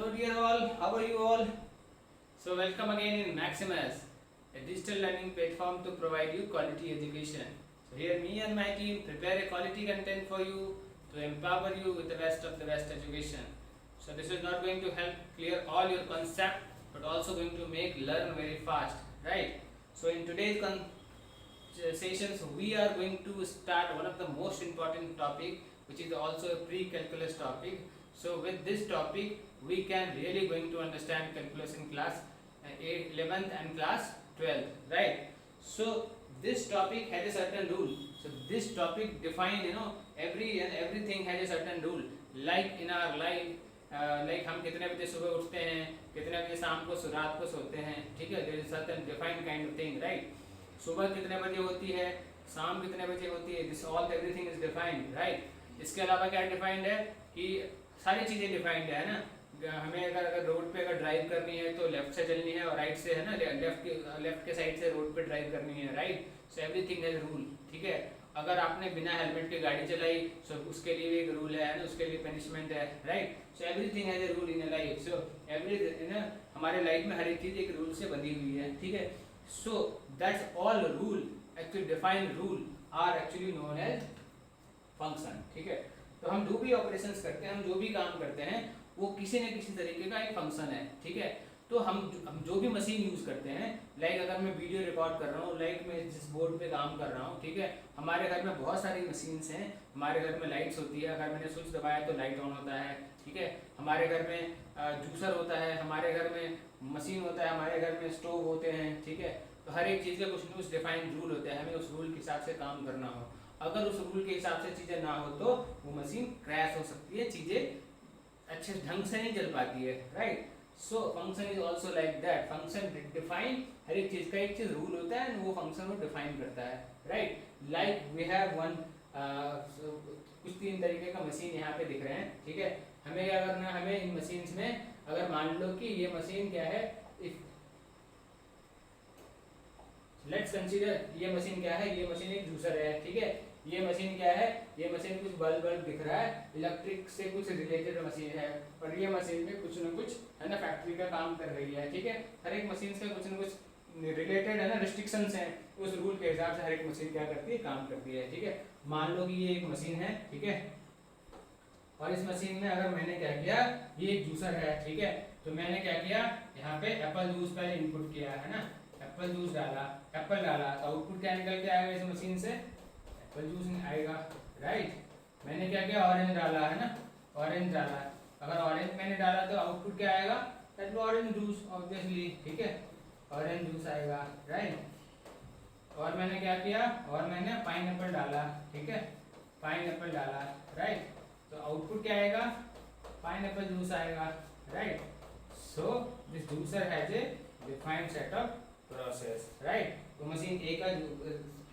Hello dear all, how are you all? So welcome again in Maximus, a digital learning platform to provide you quality education. So here me and my team prepare a quality content for you to empower you with the best of the best education. So this is not going to help clear all your concept but also going to make learn very fast, right? So in today's sessions we are going to start one of the most important topic which is also a pre-calculus topic. So with this topic we can really going to understand calculus in class 11th and class 12th, right? So this topic has a certain rule. So this topic define everything has a certain rule, like in our life, like हम कितने बजे सुबह उठते हैं, कितने बजे शाम को रात को सोते हैं, ठीक है, there is certain defined kind of thing, right? सुबह कितने बजे होती है, शाम कितने बजे होती है, this all everything is defined, right? इसके अलावा क्या डिफाइंड है कि सारी चीज़ें डिफाइंड है ना। हमें अगर रोड पे अगर ड्राइव करनी है तो लेफ्ट से चलनी है और राइट से है ना, लेफ्ट के साइड से रोड पे ड्राइव करनी है, right? So everything has rule, ठीक है। अगर आपने बिना हेलमेट के गाड़ी चलाई सो उसके लिए भी एक रूल है ना, उसके लिए पनिशमेंट है, right? So everything has a rule in life. So every ना हमारे लाइफ में हर एक चीज़ एक रूल से बनी हुई है, ठीक है। So that's all rule, actually defined rule are actually known as function, ठीक है। तो हम जो भी ऑपरेशंस करते हैं, हम जो भी काम करते हैं वो किसी न किसी तरीके का एक फंक्शन है, ठीक है। तो हम जो भी मशीन यूज़ करते हैं, लाइक अगर मैं वीडियो रिकॉर्ड कर रहा हूँ, लाइक मैं जिस बोर्ड पे काम कर रहा हूँ, ठीक है, हमारे घर में बहुत सारी मशीन्स हैं। हमारे घर में लाइट्स होती है, अगर मैंने स्विच दबाया तो लाइट ऑन होता है, ठीक है। हमारे घर में जूसर होता है, हमारे घर में मशीन होता है, हमारे घर में स्टोव होते हैं, ठीक है। तो हर एक चीज़ के कुछ न कुछ डिफाइंड रूल होते हैं, हमें उस रूल के हिसाब से काम करना हो। अगर उस रूल के हिसाब से चीज़ें ना हो तो वो मशीन क्रैश हो सकती है, चीज़ें अच्छे ढंग से नहीं चल पाती है, right? So function is also like that, function define, हर एक चीज़ का एक चीज़ रूल होता है, वो फंक्शन को डिफाइन करता है, right? Like we have one, कुछ तीन तरीके का मशीन यहाँ पे दिख रहे हैं, ठीक है। हमें क्या करना है, हमें इन मशीन्स में अगर मान लो कि ये मशीन क्या है, इफ लेट्स कंसीडर ये मशीन क्या है, ये मशीन एक जूसर है, ठीक है। ये मशीन क्या है, ये मशीन कुछ बल्ब दिख रहा है, इलेक्ट्रिक से कुछ रिलेटेड मशीन है, और ये मशीन में कुछ न कुछ है ना फैक्ट्री का काम कर रही है, ठीक है। हर एक मशीन से कुछ न कुछ रिलेटेड है ना, रिस्ट्रिक्शंस हैं, उस रूल के हिसाब से हर एक मशीन क्या करती है, काम करती है, ठीक है। मान लो कि ये एक मशीन है, ठीक है, और इस मशीन में अगर मैंने क्या किया, ये एक जूसर है, ठीक है, तो मैंने क्या किया, यहाँ पे एप्पल जूस पहले इनपुट किया है ना, एप्पल जूस डाला, एप्पल डाला, तो आउटपुट क्या निकल के आएगा इस मशीन से, एप्पल जूस आएगा, राइट? मैंने क्या किया, ऑरेंज डाला है ना, ऑरेंज डाला, अगर ऑरेंज मैंने डाला तो आउटपुट क्या आएगा, दैट ऑरेंज जूस ऑब्वियसली, ठीक है, ऑरेंज जूस आएगा, राइट? और मैंने क्या किया, और मैंने पाइनएप्पल डाला, ठीक है, पाइनएप्पल डाला, राइट? तो आउटपुट क्या आएगा, पाइनएप्पल जूस आएगा, right? So this juicer has a defined set of process, right? तो मशीन ए का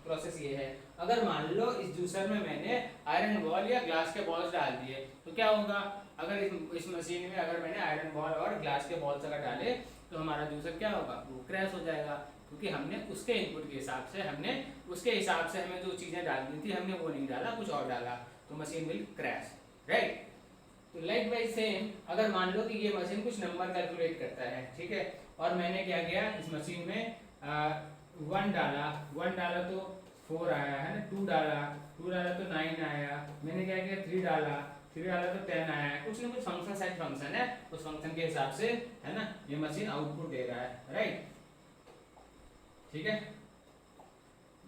प्रोसेस ये है। अगर मान लो इस जूसर में मैंने आयरन बॉल या ग्लास के बॉल्स डाल दिए तो क्या होगा, अगर इस मशीन में अगर मैंने आयरन बॉल और ग्लास के बॉल्स अगर डाले तो हमारा जूसर क्या होगा, वो क्रैश हो जाएगा, क्योंकि हमने उसके इनपुट के हिसाब से, हमने उसके हिसाब से हमें जो चीज़ें डालनी थी हमने वो नहीं डाला, कुछ और डाला, तो मशीन विल क्रैश, राइट? तो लाइक वाइज सेम, अगर मान लो कि ये मशीन कुछ नंबर कैलकुलेट करता है, ठीक है, और मैंने क्या किया, इस मशीन में 1 डाला तो 4 आया है ना, 2 डाला तो 9 आया, मैंने क्या किया, 3 डाला तो 10 आया, कुछ ना कुछ फंक्शन सेट फंक्शन है, उस फंक्शन के हिसाब से है ना ये मशीन आउटपुट दे रहा है, राइट? ठीक है।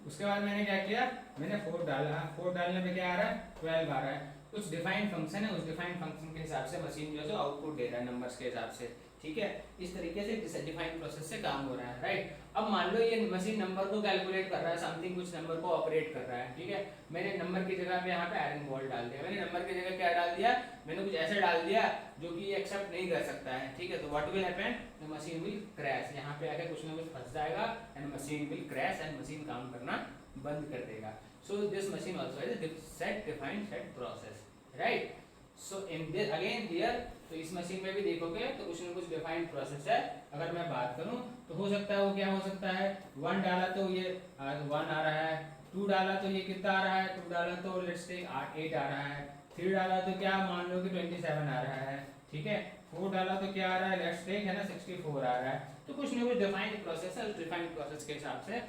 उसके बाद मैंने क्या किया, मैंने 4 डाला, 4 डालने पे क्या आ रहा है, 12 आ रहा है, कुछ डिफाइंड फंक्शन है, उस डिफाइंड फंक्शन के हिसाब से मशीन जो है आउटपुट दे रहा है नंबर्स के हिसाब से, ठीक है। इस तरीके से डिफाइंड प्रोसेस से काम हो रहा है, राइट? अब मान लो ये मशीन नंबर को कैलकुलेट कर रहा है, समथिंग कुछ नंबर को ऑपरेट कर रहा है, ठीक है। मैंने नंबर की जगह पे यहाँ पे आयरन बॉल डाल दिया, मैंने नंबर की जगह क्या डाल दिया, मैंने कुछ ऐसा डाल दिया जो कि एक्सेप्ट नहीं कर सकता है, ठीक है। तो what will happen, the machine will crash, यहाँ पे आके कुछ ना कुछ फंस जाएगा and machine will crash and machine काम करना बंद कर देगा। So this machine also has a set defined set process, right? So in this again here, तो इस मशीन में भी देखोगे तो कुछ ना कुछ डिफाइंड प्रोसेस है। अगर मैं बात करूं तो हो सकता है वो क्या हो सकता है, 1 डाला तो ये 1 आ रहा है, 2 डाला तो ये कितना आ रहा है, 2 डाला तो लेट्स टेक 8 आ रहा है, 3 डाला तो क्या मान लो कि 27 आ रहा है, ठीक है 4 डाला तो क्या आ रहा है, लेट्स टेक है ना 64 आ रहा है। तो कुछ ना कुछ डिफाइंड प्रोसेस है, उस डिफाइंड प्रोसेस के हिसाब से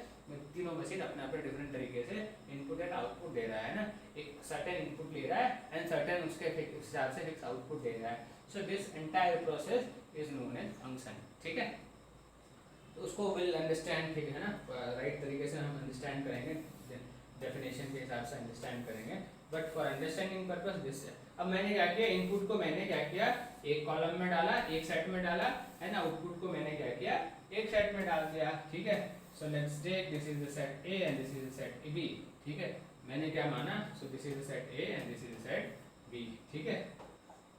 तीनों मशीन अपने अपने डिफरेंट तरीके से इनपुट एंड आउटपुट दे रहा है ना, एक सर्टेन इनपुट ले रहा है एंड सर्टेन उसके हिसाब से फिक्स आउटपुट दे रहा है। So this entire process is known as function, ठीक है। तो उसको विल अंडरस्टैंड, ठीक है ना, राइट तरीके से हम अंडरस्टैंड करेंगे, डेफिनेशन के हिसाब से अंडरस्टैंड करेंगे, but for understanding purpose this है। अब मैंने क्या किया, इनपुट को मैंने क्या किया, एक कॉलम में डाला, एक सेट में डाला, है ना, आउटपुट को मैंने क्या किया, एक सेट में डाल दिया, ठीक है। So let's take this is the set A and this is the set B, ठीक है। मैंने क्या माना, so this is the set A and this is the set B, ठीक है।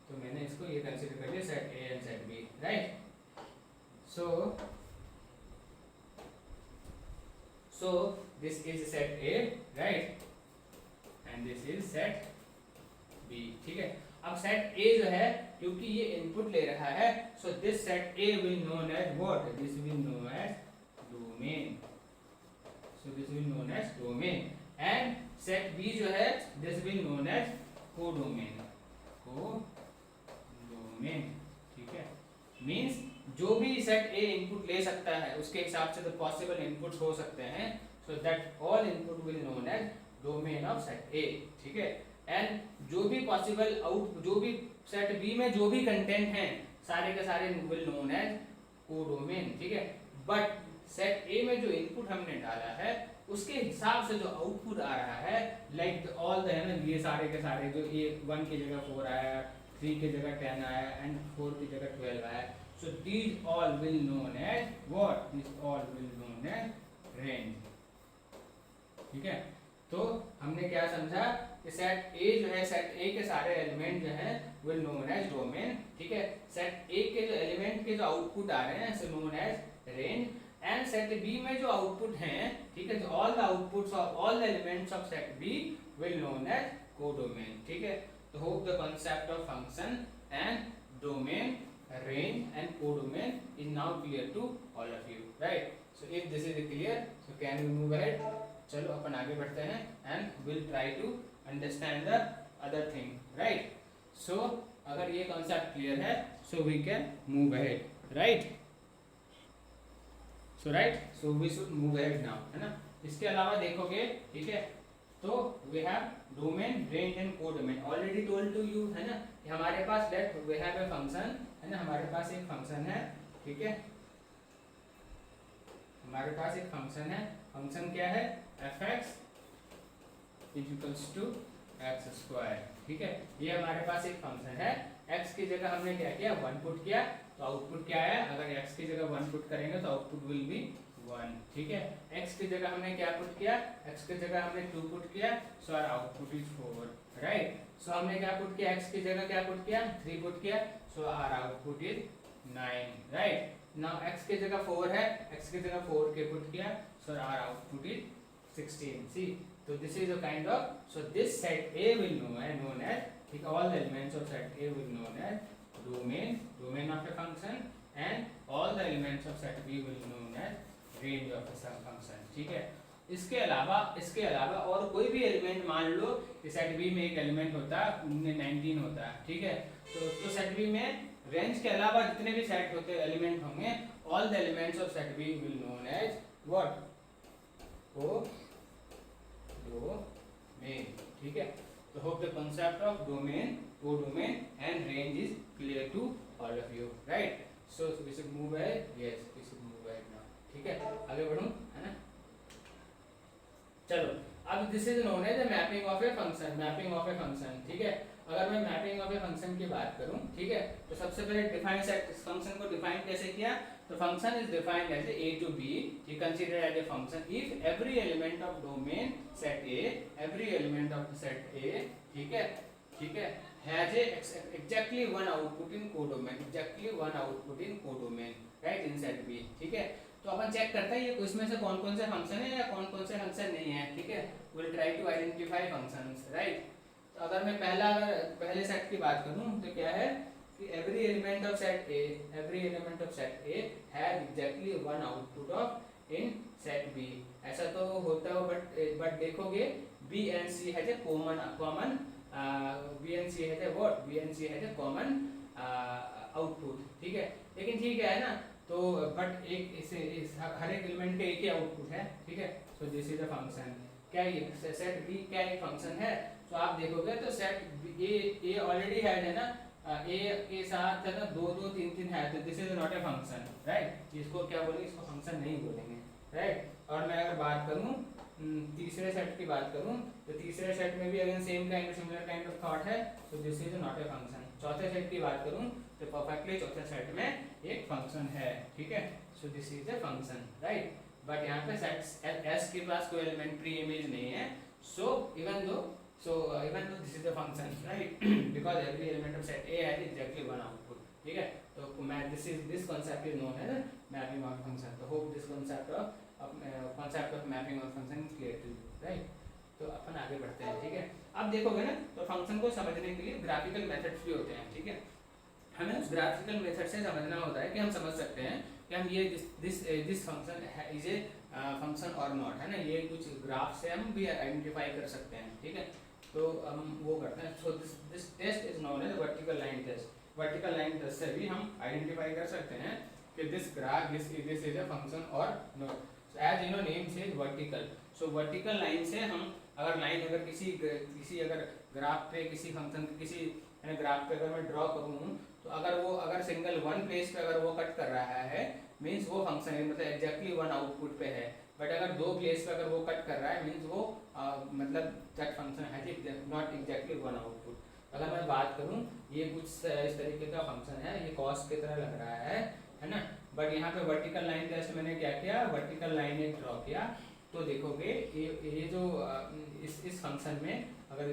तो मैंने इसको ये कंसीडर कर लिया set A and set B, right. So this is set A, right, and this is set B, ठीक है। अब सेट A जो है, क्योंकि ये इनपुट ले रहा है, so this set A will known as what? This will known as domain. So this will known as domain, and set B जो है, this will known as codomain. Codomain, ठीक है। Means जो भी सेट ए input ले सकता है उसके हिसाब से तो पॉसिबल इनपुट्स हो सकते हैं, so that all input will known as domain of set A, ठीक है। एंड जो भी पॉसिबल आउट, जो भी सेट बी में जो भी कंटेंट हैं सारे के सारे विल नोन एज कोडोमेन, ठीक है। बट सेट ए में जो इनपुट हमने डाला है उसके हिसाब से जो आउटपुट आ रहा है, लाइक ऑल द, है ना, ये सारे के सारे जो ये 1 की जगह 4 आया, 3 की जगह 10 आया एंड 4 की जगह 12 आया, so these all will known as what? These all will known as range, ठीक है। तो हमने क्या समझा कि सेट ए जो है, सेट ए के सारे एलिमेंट जो हैं will known as domain, ठीक है। सेट ए के जो एलिमेंट के जो आउटपुट आ रहे हैं so known as range, and set B में जो आउटपुट हैं, ठीक है, तो all the outputs of all the elements of set B will known as codomain, ठीक है। तो hope the concept of function and domain, range and codomain is now clear to all of you, right? So if this is clear, so can we move ahead? चलो अपन आगे बढ़ते हैं and we'll try to understand the other thing, right? So अगर ये concept clear है, so we can move ahead, right? So we should move ahead now, है ना। इसके अलावा देखोगे, ठीक है, तो we have domain, range and codomain. Already told to you, है ना, कि हमारे पास let we have a function, है ना, हमारे पास एक फंक्शन है, ठीक है, हमारे पास एक फंक्शन है। फंक्शन क्या है, fx equals to x square, ठीक है। ये हमारे पास एक फंक्शन है। x की जगह हमने क्या किया, 1 पुट किया, तो आउटपुट क्या आया, अगर x की जगह 1 पुट करेंगे तो आउटपुट विल बी 1, ठीक है। x की जगह हमने क्या पुट किया, x की जगह हमने 2 पुट किया, so our output is 4, right. So हमने क्या पुट किया, x की जगह क्या पुट किया, 3 पुट किया, so our output is 9, right. Now x की जगह 4 है, x की जगह 4 के पुट किया, so our output is 16, see. So this is a kind of, so this set A will known as, ठीक, all the elements of set A will known as domain of a function, and all the elements of set B will known as range of a function, ठीक है। इसके अलावा और कोई भी element, मान लो कि सेट बी में एक एलिमेंट होता है 19 होता है, ठीक है। तो सेट बी में रेंज के अलावा जितने भी सेट होते एलिमेंट होंगे, all the elements of set B will known as what? Domain, ठीक है। तो hope the concept of domain, codomain and range is clear to all of you, right? So we should move ahead. Yes, we should move ahead now, ठीक है। आगे बढ़ूं, है ना। चलो, अब this is known as the mapping of a function, ठीक है। अगर मैं मैपिंग ऑफ ए फंक्शन की बात करूं, ठीक है, तो सबसे पहले डिफाइन सेट, इस फंक्शन को डिफाइन कैसे किया, तो function is defined as a to b, you consider as a function if every element of domain set A, every element of set A, ठीक है, has a exactly one output in codomain, right, in set B, ठीक है। तो अपन check करते हैं ये इसमें से कौन कौन से फंक्शन है या कौन कौन से फंक्शन नहीं है, ठीक है। we'll try to identify functions, right। तो अगर मैं पहले सेट की बात करूं तो क्या है कि every element of set A has exactly one output of in set B, ऐसा तो होता है, बट देखोगे B and C has a common B and C has a what? B and C has a common output, ठीक है। लेकिन ठीक है ना, तो बट एक इस हर एक एलिमेंट का एक ही आउटपुट है, ठीक है। So this is the function. क्या ये सेट बी क्या एक फंक्शन है? तो आप देखोगे तो सेट ए ऑलरेडी है ना, ए के साथ है ना 2 2 3 3 है, तो this is not a function, right. इसको क्या बोलेंगे? इसको फंक्शन नहीं बोलेंगे, राइट। और मैं अगर बात करूं तीसरे सेट की बात करूं, तो तीसरे सेट में भी again similar kind of thought है, तो this is not a function. चौथे सेट की बात करूं तो परफेक्टली चौथे सेट में एक फंक्शन है, ठीक है। So this is a function, right. But यहाँ पे सेट एस के पास कोई एलिमेंट्री इमेज नहीं है, so even though this is the function, right, because every element of set A has exactly one output, ठीक है। तो मैं this concept is known as mapping of function. तो hope this concept of mapping of function clear to you, right. तो अपन आगे बढ़ते हैं, ठीक है। अब देखोगे ना, तो फंक्शन को समझने के लिए ग्राफिकल मेथड्स भी होते हैं, ठीक है। हमें उस ग्राफिकल मेथड से समझना होता है कि हम समझ सकते हैं कि हम ये this function is a function और नॉट, है ना। ये कुछ ग्राफ से हम भी आइडेंटिफाई कर सकते हैं, ठीक है। तो हम वो करते हैं। So this test is known as vertical line test. Vertical line test से भी हम आइडेंटिफाई कर सकते हैं कि this graph this is a function और not. As you know name says vertical, so vertical line से हम अगर किसी अगर ग्राफ पे किसी फंक्शन किसी ग्राफ पे अगर मैं ड्रॉ करूँ, तो अगर सिंगल वन प्लेस पे अगर वो कट कर रहा है, मीन्स वो फंक्शन है, मतलब एग्जैक्टली वन आउटपुट पे है। बट अगर 2 प्लेस पे अगर वो कट कर रहा है, मीन्स वो मतलब दैट फंक्शन है नॉट एग्जैक्टली वन आउटपुट। अगर मैं बात करूँ, ये कुछ इस तरीके का फंक्शन है, ये कॉस की तरह लग रहा है ना। बट यहाँ पे वर्टिकल लाइन टेस्ट मैंने क्या किया, वर्टिकल लाइन एक ड्रॉ किया, तो देखोगे ये जो इस फंक्शन में अगर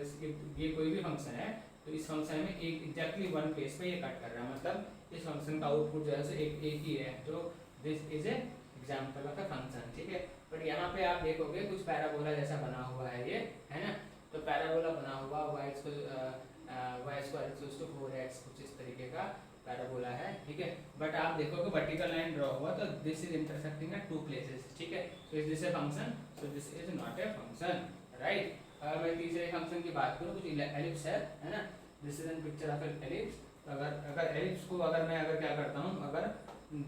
ये कोई भी फंक्शन है, तो इस फंक्शन में एक एग्जैक्टली वन प्लेस पे ये कट कर रहा है, मतलब इस फंक्शन का आउटपुट जो है सो एक ही है। तो this is A example of a function, ठीक है। बट यहाँ पे आप देखोगे कुछ पैराबोला जैसा बना हुआ है ये, है ना। तो पैराबोला बना हुआ y square equals to 4x, कुछ इस तरीके का पैराबोला है, ठीक है। बट आप देखोगे वर्टिकल लाइन ड्रॉ हुआ, तो this is intersecting at 2 places, ठीक है। So is this A function? So this is not a function, right. अगर मैं तीसरे फंक्शन की बात करूँ, कुछ एलिप्स है ना, this is N picture of an ellipse. अगर एलिप्स को मैं क्या करता हूँ, अगर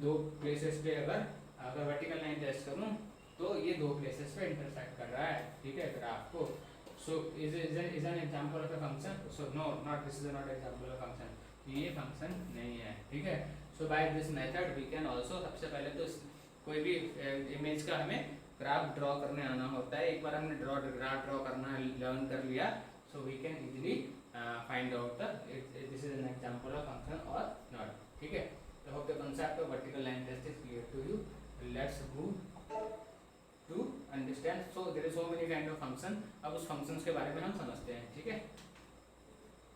2 प्लेसेस पे अगर वर्टिकल लाइन टेस्ट करूँ, तो ये 2 प्लेसेस पे इंटरसेक्ट कर रहा है, ठीक है, ग्राफ को। So is an example of a function? So no, not this is not example of function, ये फंक्शन नहीं है, ठीक है। So by this method we can also, सबसे पहले तो कोई भी इमेज का हमें ग्राफ ड्रॉ करने आना होता है। एक बार हमने ग्राफ ड्रॉ करना लर्न कर लिया, so we can easily find out this is an example of function और नॉट, ठीक है। तो hope the concept of vertical line test is clear to you. Let's move to understand. So there is so many kind of function. अब उस functions के बारे में हम समझते हैं, ठीक है।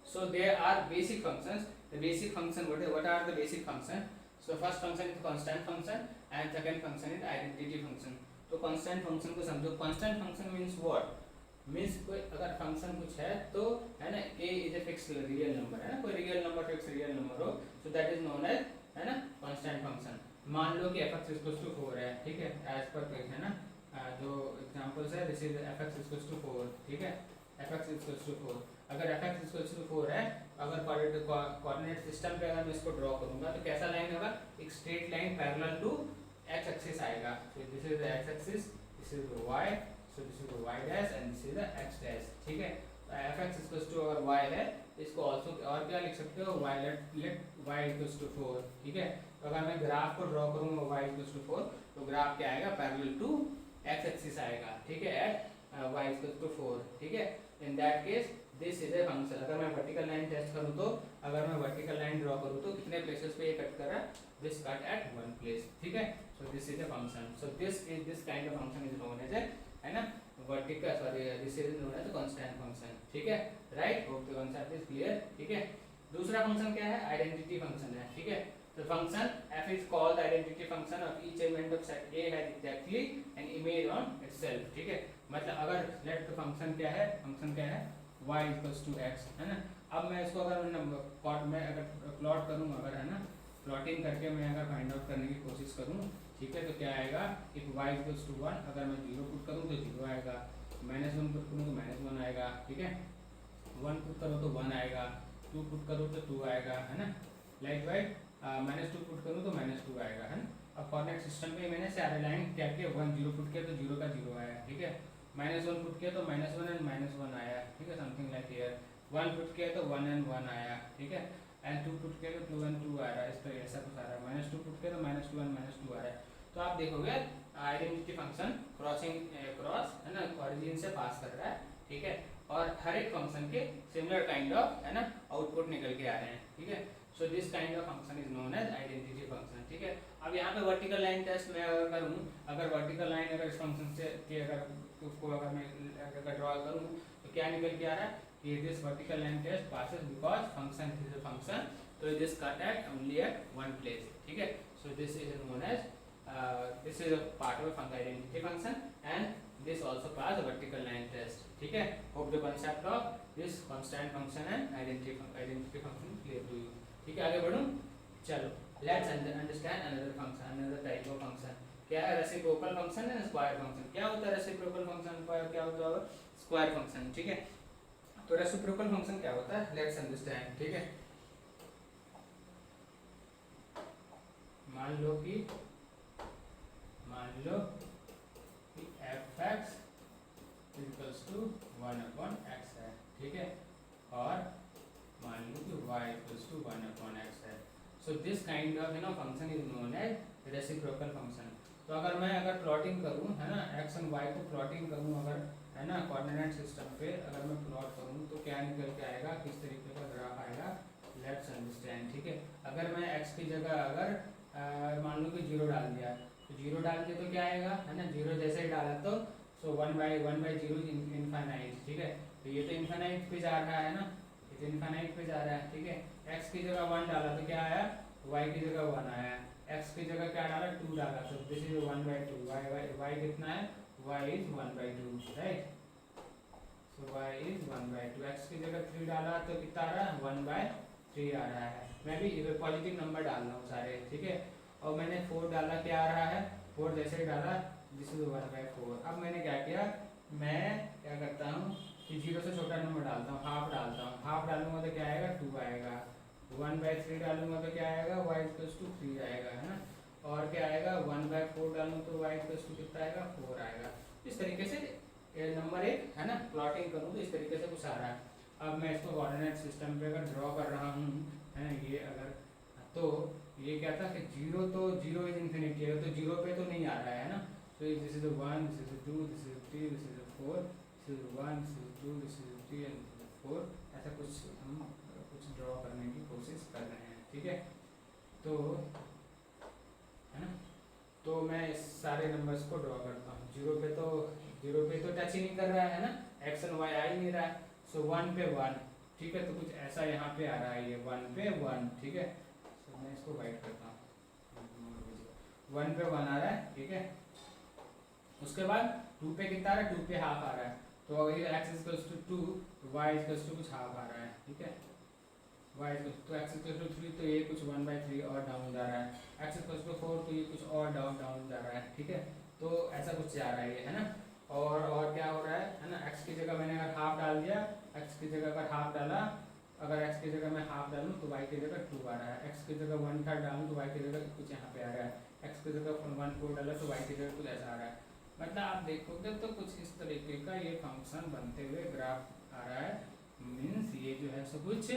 So there are basic functions. The basic function, what are the basic function? So first function is constant function and second function is identity function. तो constant function को समझो। constant function means what? means कोई अगर function कुछ है तो है ना, a is a fixed real number, है ना, कोई real number fixed real number हो, so that is known as, है ना, constant function। मान लो कि f(x) = 4 है, ठीक है, as per है ना, जो examples है, this is f(x) = 4, ठीक है, f(x) = 4। अगर f(x) = 4 है, अगर कोऑर्डिनेट सिस्टम पे अगर मैं इसको ड्रॉ करूंगा, तो कैसा लाइन होगा? एक straight line parallel to x axis आएगा। So this is the x axis, this is the y, so this is the y dash and this is the x dash, ठीक है। तो f(x) = अगर y है, इसको also और क्या लिख सकते हो, y let y = 4, ठीक है। तो अगर मैं ग्राफ को ड्रॉ करूंगा y = 4, तो ग्राफ क्या आएगा? पैरेलल टू x एक्सिस आएगा, ठीक है, एट y = 4, ठीक है। In that case this is a function. अगर मैं वर्टिकल लाइन टेस्ट करूँ, तो अगर मैं वर्टिकल लाइन ड्रॉ करूँ, तो कितने प्लेसेस पे ये कट कर रहा है? दिस कट एट 1 प्लेस, ठीक है। So this is a function. So this kind of function is known as a, है ना, vertical, sorry, this is known as constant function, ठीक है, right. Hope the concept is clear, ठीक है। दूसरा function क्या है? आइडेंटिटी फंक्शन है, ठीक है। तो function f is called the identity function of each element of set A has exactly an image on itself, ठीक है। मतलब अगर लेट द फंक्शन क्या है, फंक्शन क्या है, y = x, है ना। अब मैं इसको अगर प्लॉट करूँ, अगर, है ना, प्लॉटिंग करके मैं अगर फाइंड आउट करने की कोशिश करूँ, ठीक है, तो क्या आएगा? इफ y = 1, अगर मैं 0 पुट करूँ तो 0 आएगा, -1 पुट करूँ तो -1 आएगा, ठीक है, 1 पुट करूँ तो 1 आएगा, 2 पुट करूँ तो 2 आएगा, है ना। लाइक वाइट -2 पुट करूँ तो -2 आएगा, है ना। अब कोऑर्डिनेट सिस्टम पे मैंने सारे लाइन क्या किया, 1 0 पुट किया तो 0 का 0 आया, ठीक है। -1 पुट किया तो -1 एंड -1 आया, ठीक है, समथिंग लाइक हियर। 1 पुट किया तो 1 एंड 1 आया, ठीक है। एंड 2 पुट किया तो 2 एंड 2 आ रहा है, इस तरह ऐसा कुछ आ रहा है। -2 पुट किया तो -2 एंड -2 आ रहा है। तो आप देखोगे आइडेंटिटी फंक्शन क्रॉसिंग क्रॉस, है ना, ओरिजिन से पास कर रहा है, ठीक है। और हर एक फंक्शन के सिमिलर काइंड ऑफ, है ना, आउटपुट निकल के आ रहे हैं, ठीक है। So this kind of function is known as identity function, ठीक है। अब यहाँ पे वर्टिकल लाइन टेस्ट मैं अगर करूँ, अगर वर्टिकल लाइन अगर इस फंक्शन से कि अगर उसको अगर मैं अगर ड्रॉ करूँ तो क्या निकल के आ रहा है कि this vertical line test passes because function is a function, तो this cut at only at one place, ठीक है। So this is known as this is a part of a identity function and this also pass a vertical line test, ठीक है। hope the concept of this constant function and identity function clear to you, ठीक है। आगे बढ़ूं, चलो let's understand another function, another type of function। क्या है reciprocal function and square function. क्या होता है रेसिप्रोकल फंक्शन, क्या होता है स्क्वायर फंक्शन, ठीक है। तो रेसिप्रोकल फंक्शन क्या होता है, लेट्स अंडरस्टैंड, ठीक है। मान लो कि f(x) इक्वल्स टू 1/x है, ठीक है। और मान लो कि y इक्वल्स टू 1/x है। So this kind of, you know, function is known as reciprocal function. तो अगर मैं अगर प्लॉटिंग करूँ, है ना, x एंड y को प्लॉटिंग करूँ अगर, है ना, कोऑर्डिनेट सिस्टम पे अगर मैं प्लॉट करूँ तो क्या निकल के आएगा, किस तरीके का ग्राफ आएगा, लेट्स अंडरस्टैंड, ठीक है। अगर मैं x की जगह अगर मान लो कि 0 डाल दिया, तो 0 डाल के तो क्या आएगा, है ना, 0 जैसे ही डाला तो सो 1/0 इनफाइनाइट, ठीक है। तो ये तो इनफाइनाइट पे जा रहा है ना, ये तो इनफाइनाइट पे जा रहा है, ठीक है। x की जगह 1 डाला तो क्या आया, y की जगह 1 आया। x की जगह क्या डाला, 2 डाला, तो दिस इज 1/2। y कितना है, y is 1/2, right. So y is 1/2। x की जगह 3 डाला तो कितना आ रहा है, 1/3 आ रहा है। मैं भी पॉजिटिव नंबर डाल रहा हूँ सारे, ठीक है। और मैंने 4 डाला, क्या आ रहा है, 4 जैसे ही डाला दिस इज 1/4। अब मैंने क्या किया, मैं क्या करता हूँ कि 0 से छोटा नंबर डालता हूँ, हाफ डालता हूँ। हाफ डालूंगा तो क्या आएगा, 2 आएगा। 1/3 डालूंगा तो क्या आएगा, y इक्वल्स टू 3 आएगा, है ना। और क्या आएगा, 1/4 डालूँ तो y इक्वल्स टू कितना आएगा, 4 आएगा। इस तरीके से नंबर एक, है ना, प्लॉटिंग करूँ तो इस तरीके से कुछ आ रहा है। अब मैं इसको कोऑर्डिनेट सिस्टम पे अगर ड्रॉ कर रहा हूँ, है ना, ये अगर, तो ये क्या था कि 0 तो 0 इज इन्फिनिटी है, तो 0 पे तो नहीं आ रहा है ना। तो this is 1, this is 2, this is 3, this is 4, this is 1, this is 2, this is 3 and this is 4। ऐसा कुछ हम कुछ ड्रॉ करने की कोशिश कर रहे हैं, ठीक है। तो, है ना, तो मैं इस सारे नंबर्स को ड्रॉ करता हूँ। 0 पे तो टच ही नहीं कर रहा है ना, x एंड y आ ही नहीं रहा है। सो 1 पे 1, ठीक है। तो कुछ ऐसा यहाँ पे आ रहा है, ये 1 पे 1, ठीक है। सो मैं इसको वाइट करता हूँ, 1 पे 1 आ रहा है, ठीक है। उसके बाद 2 पे कितना आ रहा है, 2 पे हाफ आ रहा है। तो अगर ये x इक्वल्स टू 2 तो y इक्वल्स टू कुछ हाफ आ रहा है, ठीक है। y इक्वल्स तो x इक्वल्स टू 3 तो ये कुछ 1/3 और डाउन जा रहा है। x इक्वल्स टू 4 तो ये कुछ और डाउन जा रहा है, ठीक है। तो ऐसा कुछ जा रहा है ये, है ना। और क्या हो रहा है ना, x की जगह मैंने अगर हाफ डाल दिया, x की जगह अगर हाफ डाला, अगर x की जगह मैं हाफ डालूँ तो y की जगह 2 आ रहा है। x की जगह 1/3 डालूँ तो y की जगह कुछ यहाँ पे आ रहा है। x की जगह 1/4 डाला तो y की जगह कुछ ऐसा आ रहा है। मतलब आप देखोगे तो कुछ इस तरीके का ये फंक्शन बनते हुए ग्राफ आ रहा है। मीन्स ये जो है सब कुछ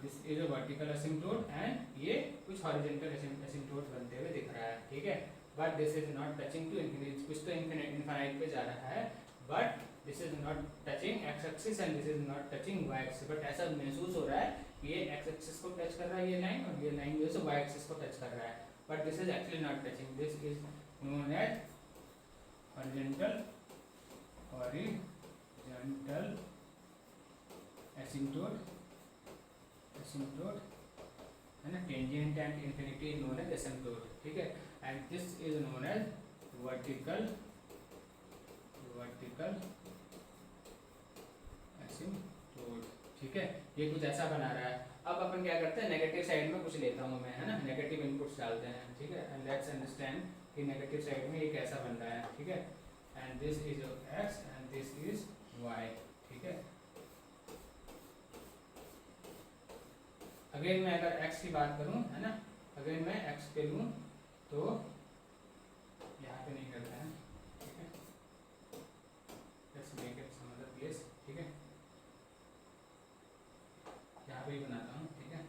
this is a vertical asymptote and ये कुछ हॉरिजॉन्टल एसिम्प्टोट बनते हुए दिख रहा है, ठीक है। But this is not touching to infinity, कुछ तो इनफाइनाइट पे जा रहा है, but this is not touching x axis and this is not touching y axis. But ऐसा महसूस हो रहा है कि ये एक्स एक्सिस को टच कर रहा है ये लाइन, और ये लाइन जो है वाई एक्सिस को टच कर रहा है, but this is actually not touching. This is known as horizontal asymptote, है ना। Tangent and infinity is known as asymptote, ठीक है। And this is known as vertical asymptote, ठीक है। ये कुछ ऐसा बना रहा है। अब अपन क्या करते हैं, नेगेटिव साइड में कुछ लेता हूँ मैं, है ना, नेगेटिव इनपुट्स डालते हैं, ठीक है। एंड लेट्स अंडरस्टैंड कि नेगेटिव साइड में ये कैसा बन रहा है, ठीक है। And this is x and this is y, ठीक है। अगेन मैं अगर x की बात करूं, है ना, अगेन मैं x पे लूं तो यहाँ पे नहीं करता है, ठीक है, let's make it some other place, ठीक है, यहाँ पे ही बनाता हूँ, ठीक है।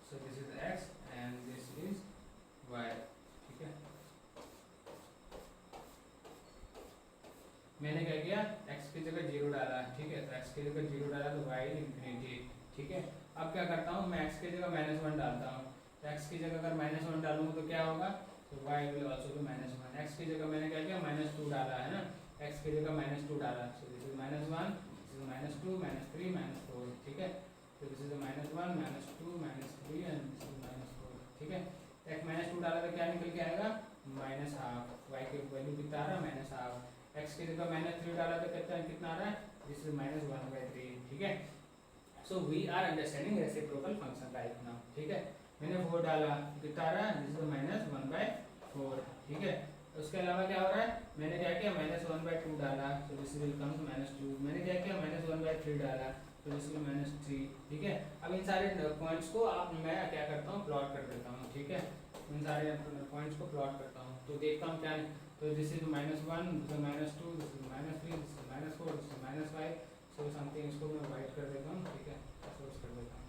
So this is x and this is y, ठीक है। मैंने क्या किया, x की जगह 0 डाला, ठीक है, तो x की जगह 0 डाला तो y इन्फिनिटी, ठीक है। अब क्या करता हूँ, मैं x की जगह -1 डालता हूँ, तो x की जगह अगर -1 डालूंगा तो क्या होगा, तो y will also be -1। x की जगह मैंने क्या किया, -2 डाला, है ना, x की जगह -2 डाला, सो दिस इज -1, दिस इज -2, -3, -4, ठीक है। तो this is -1, -2, -3 and this is -4, ठीक है। x -2 डाला तो क्या निकल के आएगा, -12, y की वैल्यू कितना आ रहा है, -12। x की जगह -3 डाला तो कितना आ रहा है, दिस इज -1/3, ठीक है। So we are understanding reciprocal function right now, ठीक है। मैंने 4 डाला, कितना आ रहा है, दिस इज -1/4, ठीक है। उसके अलावा क्या हो रहा है, मैंने क्या किया, -1/2 डाला, तो दिस विल कम -2। मैंने क्या किया, -1/3 डाला, तो दिस विल -3, ठीक है। अब इन सारे पॉइंट्स को आप मैं क्या करता हूँ, प्लॉट कर देता हूँ, ठीक है। इन सारे पॉइंट्स को प्लॉट करता हूँ तो देखता हूँ क्या, तो this is -1, this is -2, this is -3, this is -4, this is -5। So something, इसको मैं वाइट कर देता हूँ, ठीक है, सोर्स कर देता हूँ।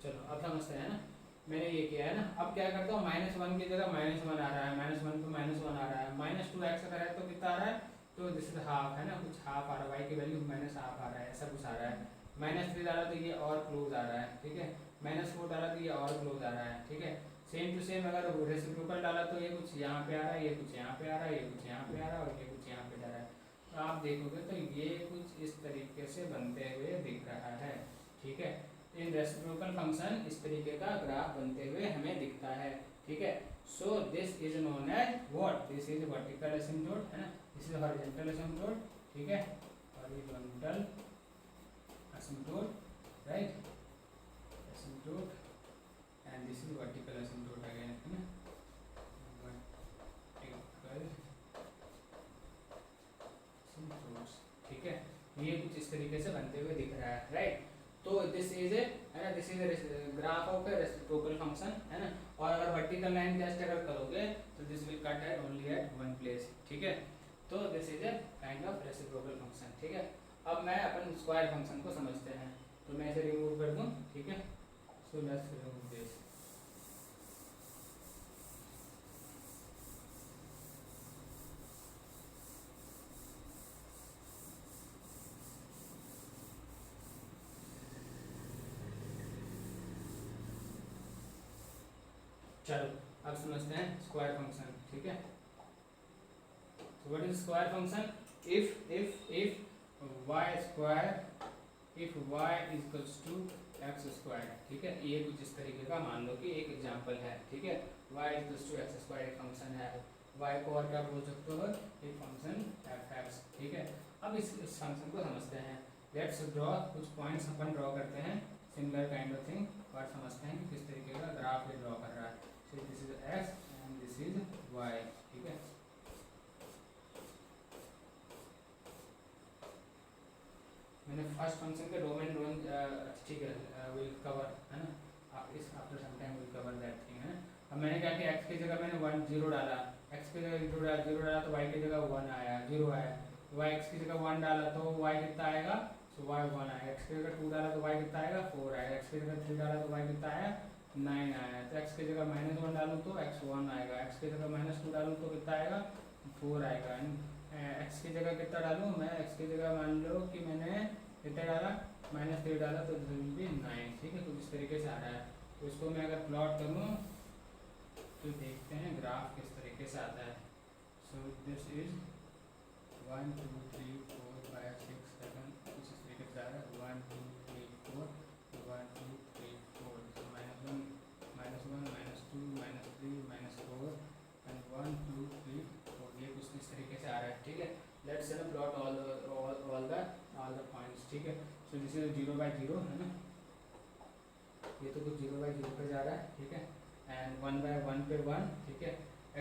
चलो अब समझते हैं ना, मैंने ये किया है ना। अब क्या करता हूँ, -1 की जगह -1 आ रहा है, -1 पे -1 आ रहा है, -2x अगर है तो कितना आ रहा है, तो दिस इज हाफ, है ना, कुछ हाफ आ रहा है, y की वैल्यू -1/2 आ रहा है, ऐसा कुछ आ रहा है। -3 डाला तो ये और क्लोज आ रहा है, ठीक है। -4 डाला तो ये और क्लोज आ रहा है, ठीक है। सेम टू सेम अगर रेसिप्रोकल डाला तो ये कुछ यहाँ पे आ रहा है, ये कुछ यहाँ पे आ रहा है, ये कुछ यहाँ पे आ रहा है और ये कुछ यहाँ पे जा रहा है। तो आप देखोगे तो ये कुछ इस तरीके से बनते हुए दिख रहा है, ठीक है। इन रेसिप्रोकल फंक्शन इस तरीके का ग्राफ बनते हुए हमें दिखता है, ठीक है। So this is known as what, this is vertical asymptote, है ना, दिस इज हॉरिजॉन्टल एसिम्प्टोट, ठीक है, horizontal asymptote, right, asymptote, and this is vertical asymptote again, है ना, vertical asymptotes, ठीक है। ये कुछ इस तरीके से बनते हुए दिख रहा है, राइट। तो दिस इज ए, है ना, this is graph of A reciprocal function, है ना। और अगर वर्टिकल लाइन टेस्ट अगर करोगे तो this will cut at only at one place, ठीक है। तो this is a kind of reciprocal function, ठीक है। अब मैं अपन स्क्वायर फंक्शन को समझते हैं, तो मैं इसे रिमूव कर दूं, ठीक है। So let's remove this. चलो अब समझते हैं स्क्वायर फंक्शन, ठीक है। What is square function, if y square, if y equals to x square, ठीक है। ये कुछ इस तरीके का मान लो कि एक एग्जांपल है, ठीक है। y equals to x square एक फंक्शन है, y को और क्या बोल सकते हो, एक फंक्शन f(x), ठीक है। अब इस फंक्शन को समझते हैं, लेट्स ड्रॉ, कुछ पॉइंट्स अपन ड्रॉ करते हैं, सिमिलर काइंड ऑफ थिंग, और समझते हैं कि किस तरीके का ग्राफ ये ड्रॉ कर रहा है। So this is x and this is y, ठीक है। मैंने फर्स्ट फंक्शन के डोमेन ठीक है, विल कवर, है ना, आप इस after some time will cover that thing, है। अब मैंने क्या किया, x की जगह मैंने 1 0 डाला, x की जगह 0 डाला तो y की जगह 1 आया, 0 आया। y x की जगह 1 डाला तो y कितना आएगा, सो y 1 आएगा। x की जगह 2 डाला तो y कितना आएगा, 4 आएगा। x की जगह 3 डाला तो y कितना आया, 9 आया। तो x की जगह -1 डालूँ तो x 1 आएगा, x की जगह -2 डालूँ तो कितना आएगा, 4 आएगा। x की जगह कितना डालूँ मैं, x की जगह मान लो कि मैंने कितना डाला, -3 डाला तो दिस विल बी 9, ठीक है। कुछ इस तरीके से आ रहा है। तो इसको मैं अगर प्लॉट करूँ तो देखते हैं ग्राफ किस तरीके से आता है। सो दिस इज 1 2 3 4 5 6 7, कुछ इस तरीके से आ रहा है, 1 2 3 4 1 2 3 4, so -1 -2 -3 -4 and 1 2 3 4, ये कुछ इस तरीके से आ रहा है, ठीक है। Let's plot all the points, ठीक है। सो दिस इज 0/0, है ना, ये तो कुछ 0/0 पे जा रहा है, ठीक है। एंड 1/1 पे 1, ठीक है।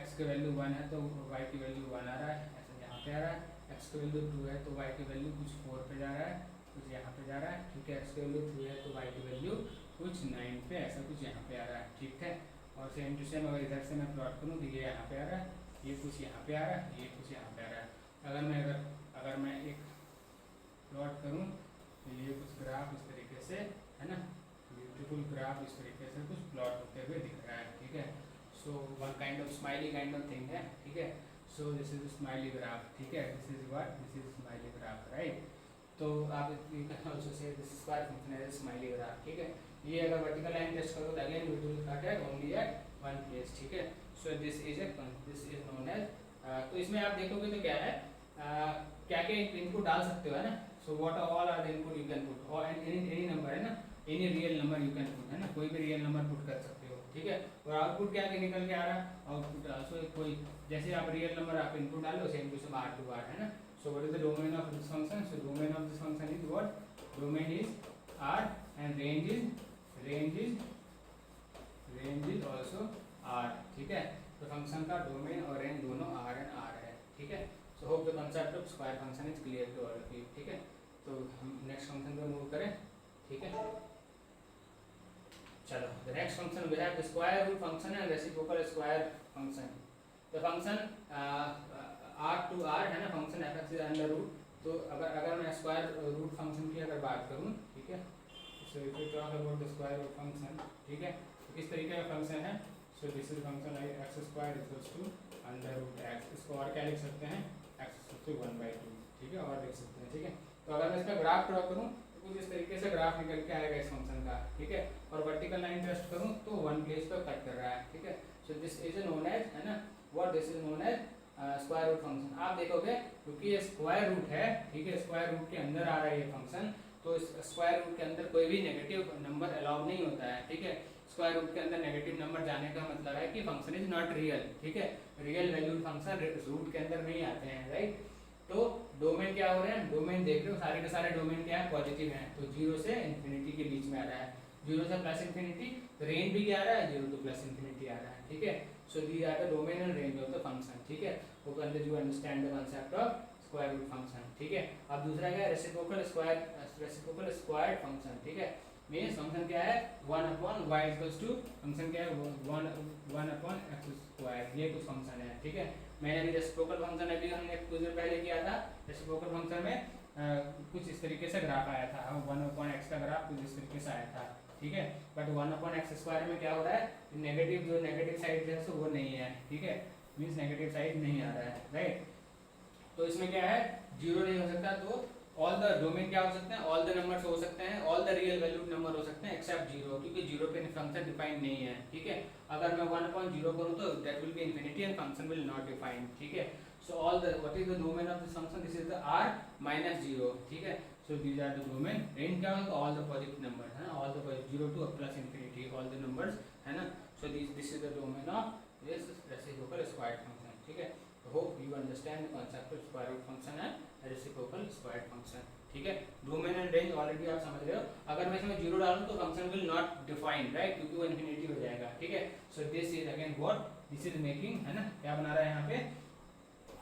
x की वैल्यू 1 है तो y की वैल्यू 1 आ रहा है, ऐसा यहाँ पे आ रहा है। x की वैल्यू 2 है तो y की वैल्यू कुछ 4 पे जा रहा है, कुछ यहाँ पे जा रहा है, ठीक है। x की वैल्यू 3 है तो y की वैल्यू कुछ 9 पे ऐसा कुछ यहाँ पे आ रहा है, ठीक है। और सेम टू सेम अगर इधर से मैं प्लॉट करूँ तो ये यहाँ पे आ रहा है, ये कुछ यहाँ पे आ रहा है, ये कुछ यहाँ पे आ रहा है। अगर मैं एक प्लॉट करूँ तो ये कुछ ग्राफ इस तरीके से, है ना, ब्यूटीफुल ग्राफ इस तरीके से कुछ प्लॉट होते हुए दिख रहा है, ठीक है। So one kind of smiley kind of thing है, ठीक है। So this is smiley graph, ठीक है, this is what, this is smiley graph, right. तो आप you can also say this square function is smiley graph, ठीक है। ये अगर वर्टिकल लाइन टेस्ट करो तो again we will cut it only at one place, ठीक है। So this is known as, तो इसमें आप देखोगे तो क्या है, क्या क्या इनपुट डाल सकते हो, है ना। So what all are the input you can put, और एनी नंबर, है ना, any real number you can put, है ना, कोई भी रियल नंबर पुट कर सकते हो, ठीक है। और आउटपुट क्या निकल के आ रहा है, आउटपुट आल्सो कोई, जैसे आप रियल नंबर आप इनपुट डालो same to same r to r, है ना। So what is the domain of this function? So domain of this function is what? Domain is R and range is also R, ठीक है। तो function का domain और range दोनों R and R है, ठीक है। So hope the concept of square function is clear to all of you, ठीक है। तो हम नेक्स्ट फंक्शन पे मूव करें, ठीक है। चलो, the next function we have the square root function and reciprocal square function. The function R to R, है ना, function f x under root. तो अगर मैं स्क्वायर रूट फंक्शन की अगर बात करूँ, ठीक है, so if you talk about the square root function, ठीक है, तो किस तरीके का फंक्शन है। So this is function like x square equals to under root x, इसको और क्या लिख सकते हैं, एक्स इक्वल्स टू 1/2, ठीक है, और लिख सकते हैं, ठीक है। तो अगर मैं इसका ग्राफ ड्रॉ करूँ तो कुछ इस तरीके से ग्राफ निकल के आएगा इस फंक्शन का, ठीक है। और वर्टिकल लाइन टेस्ट करूँ तो वन प्लेस पर कट कर रहा है, ठीक है। So this is known as, है ना, what this is known as square root function. आप देखोगे क्योंकि ये स्क्वायर रूट है, ठीक है, स्क्वायर रूट के अंदर आ रहा है ये फंक्शन, तो इस स्क्वायर रूट के अंदर कोई भी नेगेटिव नंबर अलाउ नहीं होता है, ठीक है। स्क्वायर रूट के अंदर नेगेटिव नंबर जाने का मतलब है कि फंक्शन इज नॉट रियल, ठीक है। रियल वैल्यूड फंक्शन रूट के अंदर नहीं आते हैं, राइट। तो डोमेन क्या हो रहे हैं, डोमेन देख रहे हो, सारे के सारे डोमेन क्या है, पॉजिटिव हैं। तो 0 से इन्फिनिटी के बीच में आ रहा है, 0 से प्लस इन्फिनिटी, रेंज भी क्या आ रहा है, 0 to प्लस इन्फिनिटी आ रहा है, ठीक है। So these are the domain and range of the function, ठीक है। Hope you understand the concept of square root function, ठीक है। अब दूसरा क्या है, reciprocal squared function, ठीक है। मीन्स फंक्शन क्या है, 1 upon y equals to, function क्या है, 1 upon x स्क्वायर, ये कुछ फंक्शन है, ठीक है। मैंने अभी रेसिप्रोकल फंक्शन अभी हमने कुछ देर पहले किया था। रेसिप्रोकल फंक्शन में कुछ इस तरीके से ग्राफ आया था, 1 upon x का ग्राफ कुछ इस तरीके से आया था, ठीक है। बट 1 upon x स्क्वायर में क्या हो रहा है, नेगेटिव जो नेगेटिव साइड है वो नहीं है, ठीक है, मीन्स नेगेटिव साइड नहीं आ रहा है, राइट। तो इसमें क्या है, 0 नहीं हो सकता, तो ऑल द डोमेन क्या हो सकते हैं, ऑल द नंबर्स हो सकते हैं, all the real valued number हो सकते हैं एक्सेप्ट 0, क्योंकि 0 पे फंक्शन डिफाइन नहीं है, ठीक है। अगर मैं 1 upon 0 करूँ तो that will be infinity and function will not define, ठीक है। So all the what is the domain of this function, this is the r minus 0, ठीक है। So these are the domain, range क्या होगा, all the positive numbers, है ना, all the positive 0 to plus infinity, all the numbers, है ना। So this is the domain of this reciprocal squared function, ठीक है। So hope you understand the concept of square root function and reciprocal squared function, ठीक है। Domain and range already आप समझ रहे हो। अगर मैं इसमें 0 डालूं तो function will not define, right, क्योंकि वो इन्फिनिटी हो जाएगा, ठीक है। So this is again what, this is making, है ना, क्या बना रहा है यहाँ पे,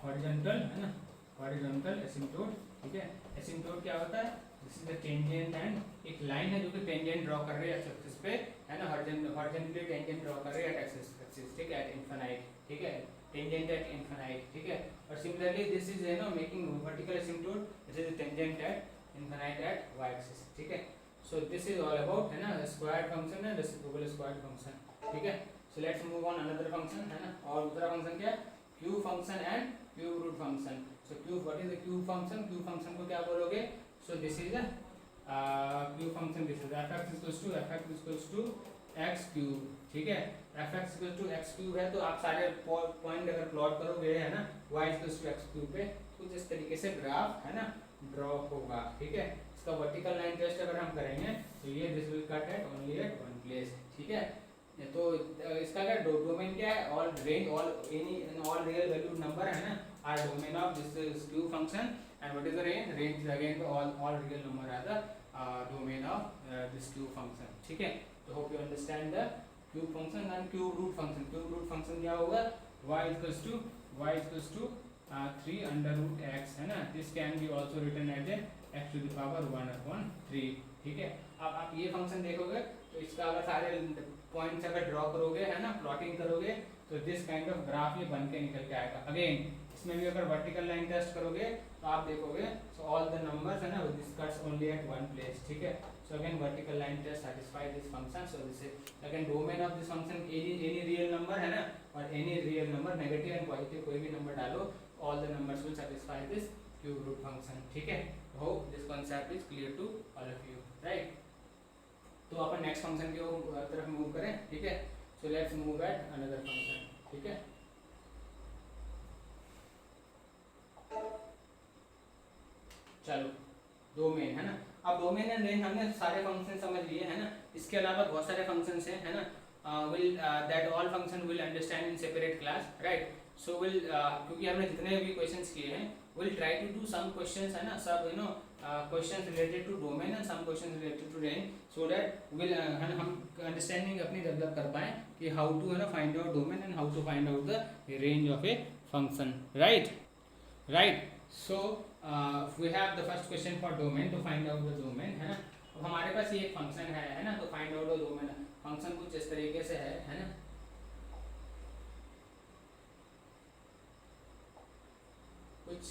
हॉरिजॉन्टल, है ना, हॉरिजॉन्टल एसिम्प्टोट, ठीक है। एसिम्प्टोट क्या होता है, this is the tangent and एक लाइन है जो कि टेंजेंट ड्रॉ कर रही है एक्सिस पे, है ना, हॉरिजॉन्टली टेंजेंट ड्रॉ कर रही है एट एक्सिस, ठीक है, एट इनफिनाइट, ठीक है, टेंजेंट एट इनफिनाइट, ठीक है। और similarly this is you know making vertical asymptote, this is tangent at infinite at y axis, ठीक है। So this is all about, है ना, squared function and reciprocal squared function, ठीक है। So let's move on another function, है ना। और दूसरा फंक्शन क्या है, cube function and cube root function. So cube, what is the cube function, cube function को क्या बोलोगे, so this is cube function, this is f(x) = x cube, ठीक है। f(x) = x क्यूब है, तो आप सारे पॉइंट अगर प्लॉट करोगे, है ना, y = x क्यूब पे, कुछ इस तरीके से ग्राफ, है ना, ड्रॉ होगा, ठीक है। इसका वर्टिकल लाइन टेस्ट अगर हम करेंगे तो ये this will cut at only at one place, ठीक है। तो इसका क्या डोमेन क्या है, all range, all any all real valued number, है ना, are domain of this cube function and what is the range, range again all real number are the domain of this cube function, ठीक है। तो hope you understand the cube function and cube root function. Cube root function क्या होगा, y equals to 3 under root x, है ना। This can be also written as a x to the power 1 upon 3, ठीक है। अब आप ये function देखोगे तो इसका अगर सारे पॉइंट्स अगर ड्रॉ करोगे, है ना, प्लॉटिंग करोगे, तो दिस काइंड ऑफ ग्राफ ये बन के निकल के आएगा। अगेन इसमें भी अगर वर्टिकल लाइन टेस्ट करोगे तो आप देखोगे सो ऑल द नंबर्स, है ना, this cuts only at one place, ठीक है। So again vertical line test satisfy this function. So this is again domain of this function any real number, है ना, और any real number, negative and positive कोई भी number डालो, all the numbers will satisfy this cube root function, ठीक है। Hope this concept is clear to all of you, right. तो अपन नेक्स्ट फंक्शन की तरफ मूव करें, ठीक है। So let's move at another function, ठीक है। चलो डोमेन, है ना, अब डोमेन एंड रेंज हमने सारे फंक्शन समझ लिए, है ना। इसके अलावा बहुत सारे फंक्शंस हैं, है ना, will that all function will understand in separate class, right. So will क्योंकि हमने जितने भी क्वेश्चंस किए हैं, will try to do some questions, है ना, सब you know questions related to domain and some questions related to range, so that will हम अंडरस्टैंडिंग अपनी डेवलप कर पाएं कि हाउ टू, है ना, find out domain and how to find out the range of a function, right, right. So we have the first question for domain, to find out the domain, है ना। अब हमारे पास ये एक फंक्शन है ना, तो find out the domain function कुछ इस तरीके से है ना। कुछ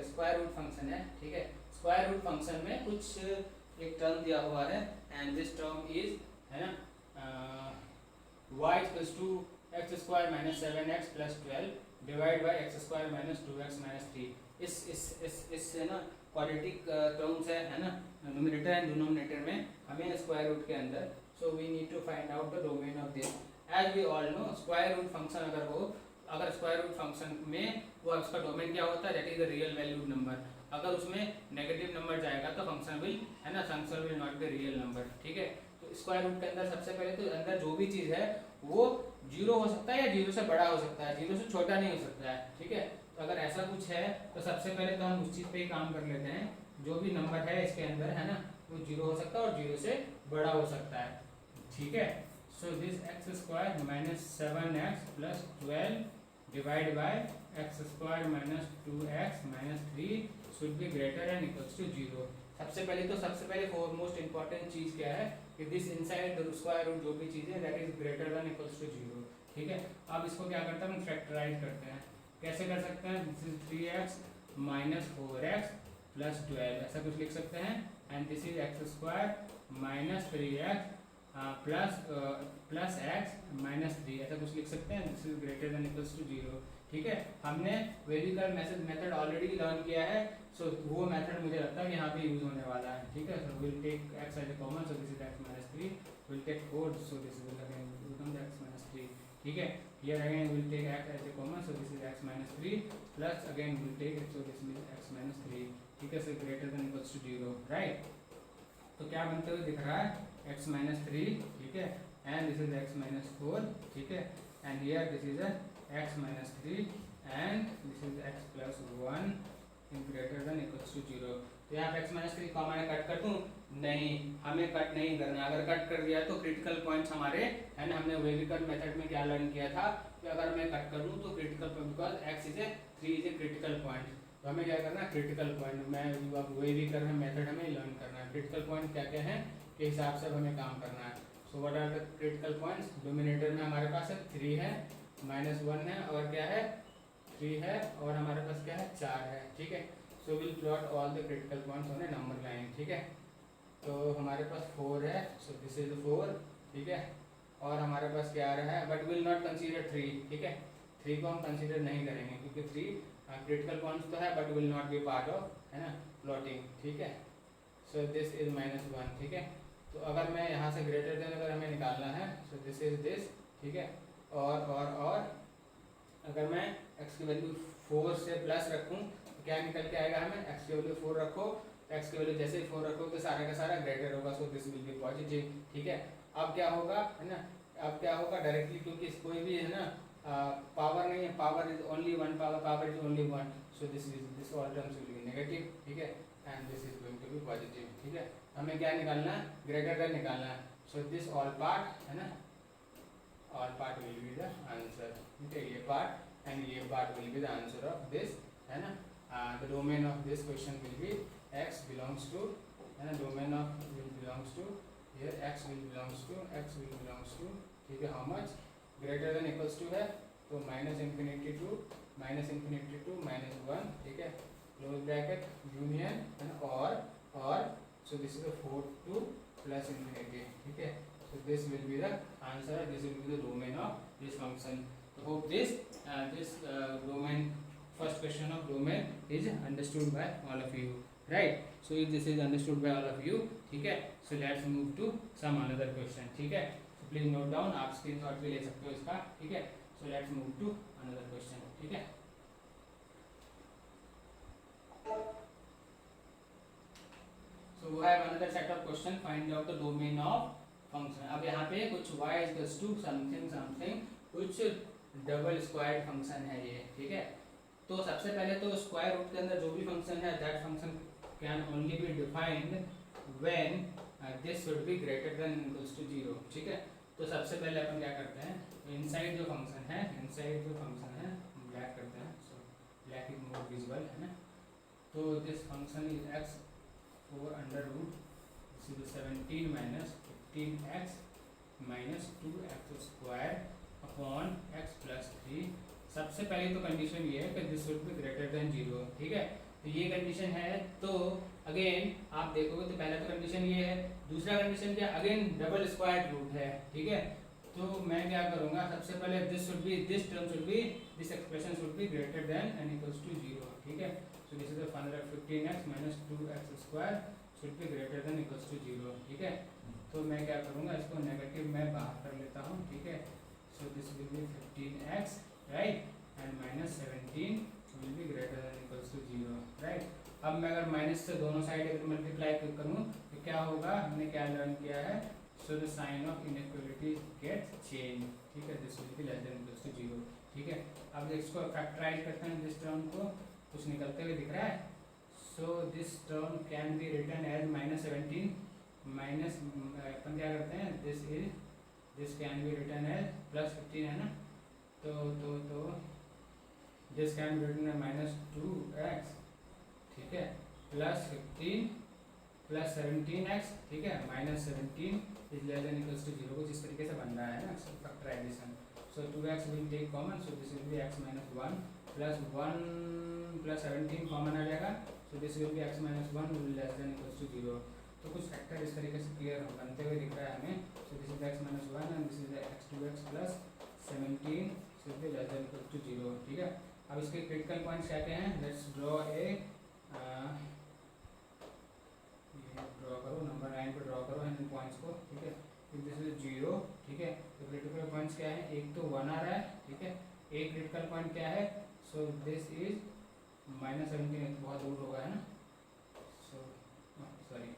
स्क्वायर रूट फंक्शन है, ठीक है। स्क्वायर रूट फंक्शन में कुछ एक टर्म दिया हुआ है एंड दिस टर्म इज, है ना, y equals to x square minus 7x plus 12 divide by x square minus 2x minus 3। इस है ना क्वाड्रेटिक टर्म्स है ना, न्यूमरेटर एंड डिनोमिनेटर में हमें स्क्वायर रूट के अंदर, so we need to find out the domain of this. As we all know square root function अगर हो, अगर स्क्वायर रूट फंक्शन में वो उसका डोमेन क्या होता है, that is the real valued number. अगर उसमें नेगेटिव नंबर जाएगा तो फंक्शन विल, है ना, function will not be real number, ठीक है। तो स्क्वायर रूट के अंदर सबसे पहले तो अंदर जो भी चीज़ है वो जीरो हो सकता है या जीरो से बड़ा हो सकता है, जीरो से छोटा नहीं हो सकता है, ठीक है। तो अगर ऐसा कुछ है तो सबसे पहले तो हम उस चीज़ पे ही काम कर लेते हैं, जो भी नंबर है इसके अंदर, है ना, वो जीरो हो सकता है और जीरो से बड़ा हो सकता है, ठीक है। So this x square minus 7x plus 12 divide by x square minus 2x minus 3 should be greater and equals to 0। सबसे पहले मोस्ट इंपॉर्टेंट चीज़ क्या है कि this inside the square root जो भी चीज़ है that is greater than equals to 0, ठीक है। अब इसको क्या करते हैं, हम फैक्टराइज करते हैं। कैसे कर सकते हैं, this is 3x minus 4x plus 12, ऐसा कुछ लिख सकते हैं। And this is x square minus 3x plus x minus 3, ऐसा कुछ लिख सकते हैं। This is greater than equals to 0, ठीक है। हमने वेरिकल मेथड ऑलरेडी लर्न किया है, सो वो मेथड मुझे लगता है कि यहाँ पे यूज होने वाला है, ठीक है। So will take x as a common, so this is x minus 3, will take 4, so this will again become x minus 3, ठीक है। Here again will take x as a common, so this is x minus 3 plus again will take, so this is x minus 3, ठीक है। So greater than equals to 0, right. तो क्या बनते हुए दिख रहा है, x माइनस 3, ठीक है, and this is x minus 4, ठीक है, and here this is x minus 3 and this is x plus 1 is greater than equals to 0। तो यहाँ पे x माइनस 3 को मैं कट कर दूँ, नहीं, हमें कट नहीं करना। अगर कट कर दिया तो क्रिटिकल पॉइंट्स हमारे, है ना, हमने वेविकल मेथड में क्या लर्न किया था कि अगर मैं कट कर दूँ तो critical point, because x is a 3 is a critical point, तो हमें क्या करना है, क्रिटिकल पॉइंट में वेविकल मेथड हमें लर्न करना है। क्रिटिकल पॉइंट क्या क्या है के हिसाब से हमें काम करना है। So what are the critical points, denominator में हमारे पास है 3 है, माइनस 1 है, और क्या है 3 है, और हमारे पास क्या है 4 है, ठीक है। So will plot all the critical points on A number line, ठीक है। तो हमारे पास 4 है, सो दिस इज 4, ठीक है, और हमारे पास क्या आ रहा है, बट विल नॉट कंसीडर 3, ठीक है। 3 को हम कंसीडर नहीं करेंगे क्योंकि 3 क्रिटिकल पॉइंट्स तो है but will not be part of, है ना, प्लॉटिंग, ठीक है। सो दिस इज माइनस 1, ठीक है। तो अगर मैं यहाँ से ग्रेटर देन अगर हमें निकालना है, सो दिस इज दिस, ठीक है, और अगर मैं x की वैल्यू 4 से प्लस रखूँ तो क्या निकल के आएगा हमें, x की वैल्यू 4 रखो, x की वैल्यू जैसे ही 4 रखो तो सारा का सारा ग्रेटर होगा, सो दिस विल बी पॉजिटिव, ठीक है। अब क्या होगा, है ना, अब क्या होगा डायरेक्टली, क्योंकि कोई भी, है ना, पावर नहीं है, power is only 1, power is only 1, so this all terms will be negative, ठीक है, and this is going to be positive, ठीक है। हमें क्या निकालना है, ग्रेटर देन निकालना है। सो दिस ऑल पार्ट, है ना, all part will be the answer, ठीक है। ये पार्ट एंड ये part will be the answer of this, है ना। The domain of this question will be x belongs to है ना, domain of will belongs to here x will belongs to, ठीक है, how much greater than equals to है तो minus infinity to -1, ठीक है, क्लोज ब्रैकेट यूनियन एंड और सो this is the 4 two plus infinity, ठीक है, so this will be the answer, this will be the domain of this function. So hope this domain, first question of domain is understood by all of you, right? So if this is understood by all of you, ठीक है, so let's move to some another question, ठीक है, so please note down, आप screenshot भी ले सकते हो इसका, ठीक है, so let's move to another question, ठीक है. So we have another set of question, find out the domain of function. अब यहाँ पे कुछ y is equals to something कुछ डबल स्क्वायर्ड फंक्शन है ये, ठीक है, तो सबसे पहले तो स्क्वायर रूट के अंदर जो भी फंक्शन है that function can only be defined when this should be greater than equals to 0, ठीक है, तो सबसे पहले अपन क्या करते हैं, इनसाइड जो फंक्शन है ब्लैक करते हैं, so black is more visible, है ना, तो this function is x over under root this is 17 minus 15x minus 2x square upon x plus 3. सबसे पहले तो कंडीशन ये है कि this should be greater then 0, ठीक है, तो ये कंडीशन है, तो अगेन आप देखोगे तो पहला तो कंडीशन ये है, दूसरा कंडीशन क्या, अगेन डबल स्क्वायर रूट है, ठीक है, तो मैं क्या करूँगा, सबसे पहले this expression should be greater than and equals to 0, ठीक है, so this is the 15x minus 2x square should be greater than equals to 0, ठीक है, तो मैं क्या करूँगा, इसको नेगेटिव मैं बाहर कर लेता हूँ, ठीक है, so this will be 15x right and minus 17 will be greater than equals to 0, right. अब मैं अगर माइनस से दोनों साइड अगर मल्टीप्लाई करूँ तो क्या होगा, हमने क्या लर्न किया है, so the sign of inequality gets changed, ठीक है, this will be less than equals to 0, ठीक है, अब इसको फैक्टराइज करते हैं, जिस टर्म को कुछ निकलते हुए दिख रहा है, so this term can be written as -17 minus अपन क्या करते हैं, this can be written as +15, है ना, तो this can be written as -2x, ठीक है, +15 प्लस 17x, ठीक है, -17 is less than equals to 0, कुछ इस तरीके से बन रहा है ना factorization, so 2x will take common, so this will be x - 1 +1 + 17 common आ जाएगा, so this will be x - 1 will less than equals to 0, तो कुछ फैक्टर इस तरीके से क्लियर बनते हुए दिख रहा है हमें, so this is x - 1 and this is x2x + 17 should be less than equals to 0, ठीक है, अब इसके क्रिटिकल पॉइंट्स क्या क्या हैं, लेट्स ड्रॉ करो, नंबर 9 पे ड्रॉ करो इन पॉइंट्स को, ठीक है, दिस इज 0, ठीक है, तो क्रिटिकल पॉइंट्स क्या है, एक तो 1 आ रहा है, ठीक है, एक क्रिटिकल पॉइंट क्या है, सो दिस इज -17, बहुत दूर होगा, है ना, सो सॉरी,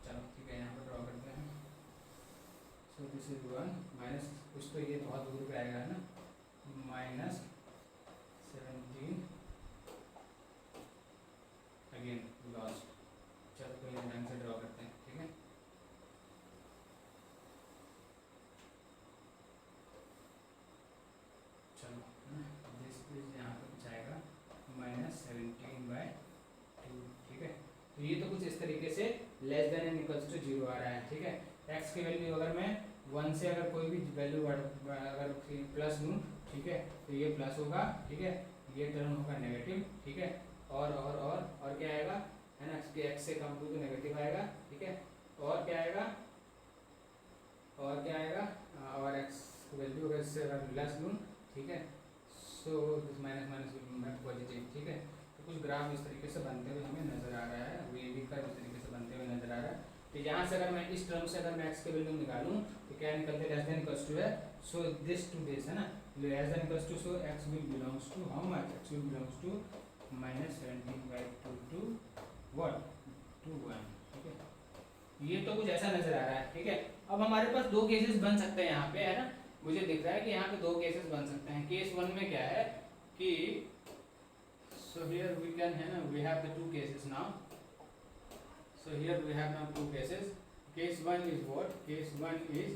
चलो ठीक है, यहाँ पर ड्रॉ करते हैं, सो दिस इज 1 माइनस कुछ तो ये बहुत दूर पे आएगा, है ना, -17 अगेन लॉस्ट, चलो कोई ढंग से ड्रॉ करते हैं, ठीक है, चलो दिस इज यहाँ पर कुछ आएगा -17/2, ठीक है, तो ये तो कुछ इस तरीके से less than and equals to 0 आ रहा है, ठीक है, x की वैल्यू अगर मैं 1 से अगर कोई भी वैल्यू अगर प्लस लूँ, ठीक है, तो ये प्लस होगा, ठीक है, ये टर्म होगा नेगेटिव, ठीक है, और क्या आएगा, है ना, x से कम टू तो नेगेटिव आएगा, ठीक है, और क्या आएगा, और x वैल्यू अगर इससे अगर प्लस लूँ, ठीक है, सो दिस माइनस पॉजिटिव, ठीक है, तो कुछ ग्राफ इस तरीके से बनते हुए हमें नजर आ रहा है, वेवी का इस तरीके से बनते हुए नजर आ रहा है, तो यहाँ से अगर मैं इस टर्म से अगर मैं x के वैल्यू निकालूँ तो क्या निकलते, लेस देन इक्वल्स टू है, सो दिस टू दिस, है ना, less than equals to, so x will belongs to how much, x will belongs to -17/2 to what, to 1, ठीक है, ये तो कुछ ऐसा नजर आ रहा है, ठीक है, अब हमारे पास दो केसेस बन सकते हैं यहाँ पे, है ना, मुझे दिख रहा है कि यहाँ पे दो केसेस बन सकते हैं, केस 1 में क्या है कि so here we can, है ना, we have the two cases now, so here we have now two cases, case 1 is what, case 1 is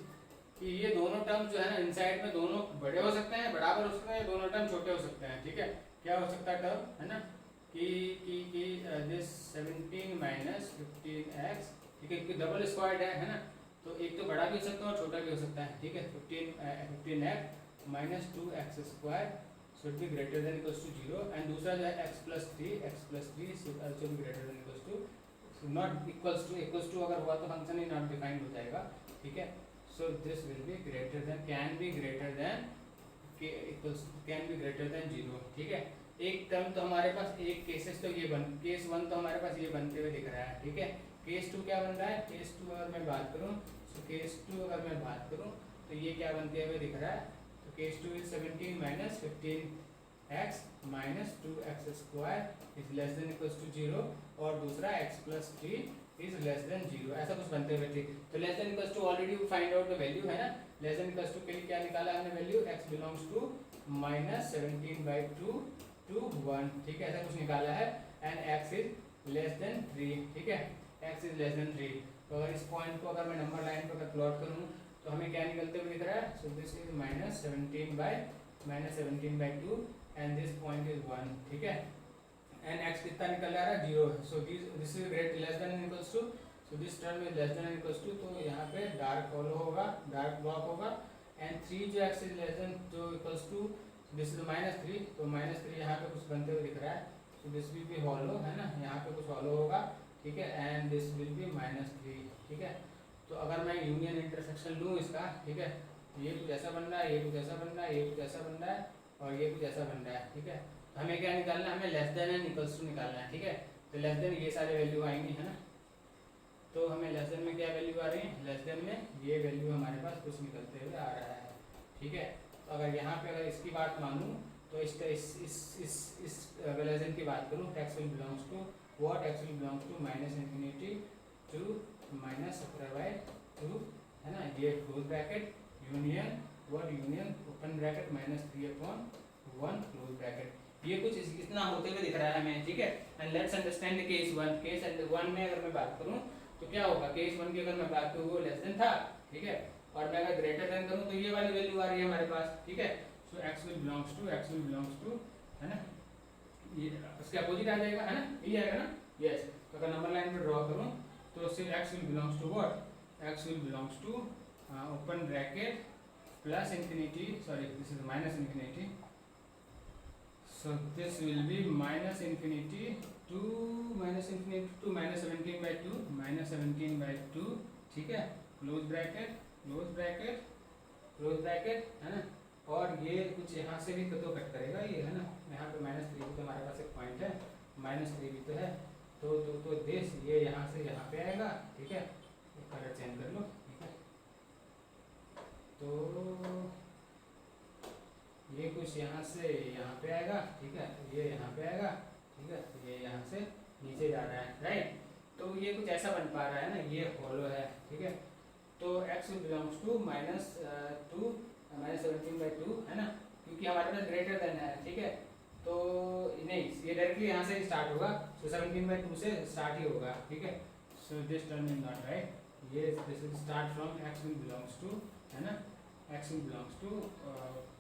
कि ये दोनों टर्म जो है ना इनसाइड में दोनों बड़े हो सकते हैं, बराबर हो सकते हैं, दोनों टर्म छोटे हो सकते हैं, ठीक है, क्या हो सकता है टर्म, है ना, कि दिस 17 माइनस 15x, ठीक है, क्योंकि डबल स्क्वायर्ड है ना, तो एक तो बड़ा भी हो सकता है और छोटा भी हो सकता है, ठीक है। 15x minus 2x square should be greater than equals to 0, and दूसरा जो है x plus three should also be greater than equals to, not equals to अगर हुआ तो फंक्शन ही नॉट डिफाइंड हो जाएगा, ठीक है। So this will be greater then, can be greater then can be greater then 0, ठीक है। एक टर्म तो हमारे पास, एक केसेस तो ये केस 1 तो हमारे पास ये बनते हुए दिख रहा है, ठीक है। केस 2 क्या बन रहा है, केस 2 अगर मैं बात करूं, तो केस 2 अगर मैं बात करूं तो ये क्या बनते हुए दिख रहा है, तो case 2 is 17 minus 15x minus 2x square is less than equals to 0, और दूसरा x plus 3 is less than 0, ऐसा कुछ बनते हुए ठीक। तो less than equals to already find out the value है ना, लेस देन इक्वल्स टू के लिए क्या निकाला हमने value, x belongs to minus 17/2 to 1, ठीक है, ऐसा कुछ निकाला है, and x is less than 3, ठीक है, x इज लेस देन 3। तो अगर इस पॉइंट को अगर मैं नंबर लाइन पर प्लॉट करूँ तो हमें क्या निकलते हुए दिख रहा है, so this is minus 17/2 and this point is 1, ठीक है, एंड x कितना निकल रहा है, 0, so this is great less than equals to, so this term is less than equals to, तो यहाँ पे डार्क फॉलो होगा, डार्क ब्लॉक होगा, एंड 3 जो x इज लेस देन जो इक्वल्स टू दिस इज -3, तो -3 यहाँ पे कुछ बनते हुए दिख रहा है, so this will B hollow, है ना, यहाँ पे कुछ हॉलो होगा, ठीक है, एंड दिस विल बी -3, ठीक है। तो अगर मैं यूनियन इंटरसेक्शन लूँ इसका, ठीक है, ये कुछ ऐसा बन रहा है, ये कुछ ऐसा बन रहा है, ये कुछ ऐसा बन रहा है, और ये कुछ ऐसा बन रहा है, ठीक है। तो हमें क्या निकालना है, हमें less than and equals to निकालना है, ठीक है। तो लेस देन ये सारे वैल्यू आएंगे, है ना, तो हमें लेस देन में क्या वैल्यू आ रही है, लेस देन में ये वैल्यू हमारे पास कुछ निकलते हुए आ रहा है, ठीक है। तो अगर यहाँ पे अगर इसकी बात मानूँ तो इस रिलेशन की बात करूँ, x will belongs to what, x will belongs to -∞ to -17/2, है ना, ये close bracket union what, union open bracket -3/1 close bracket, ये कुछ इतना होते हुए दिख रहा है हमें, ठीक है। And let's understand case 1, case 1 में अगर मैं बात करूँ तो क्या होगा, केस 1 की अगर मैं बात करूँ वो लेस देन था, ठीक है, और मैं अगर ग्रेटर देन करूँ तो ये वाली वैल्यू आ रही है हमारे पास, ठीक है। So x will belongs to, है ना, ये उसके अपोजिट आ जाएगा, है ना, ये आएगा ना, यस। तो अगर नंबर लाइन पे ड्रॉ करूँ तो सिर्फ x will belongs to what, x will belongs to open bracket plus infinity, sorry this is minus infinity, so this will be -∞ to -17/2 ठीक है, क्लोज ब्रैकेट है ना, और ये कुछ यहाँ से भी तो कट करेगा ये, है ना, यहाँ पे -3 भी तो हमारे पास एक पॉइंट है, -3 भी तो है, तो दिस ये यहाँ से यहाँ पे आएगा, ठीक है, कलर चेंज कर लो, ठीक है। तो ये कुछ यहाँ से यहाँ पे आएगा, ठीक है, ये यहाँ पे आएगा, ठीक है, ये यहाँ से नीचे जा रहा है, राइट। तो ये कुछ ऐसा बन पा रहा है ना, ये हॉलो है, ठीक है। तो x बिलोंग्स टू -17/2, है ना, क्योंकि हमारे पास ग्रेटर देन है, ठीक है। तो नहीं, ये डायरेक्टली यहाँ से स्टार्ट होगा, तो 17/2 से स्टार्ट ही होगा, ठीक है। So this term is not right, ये this will start from x belongs to, है ना, x belongs to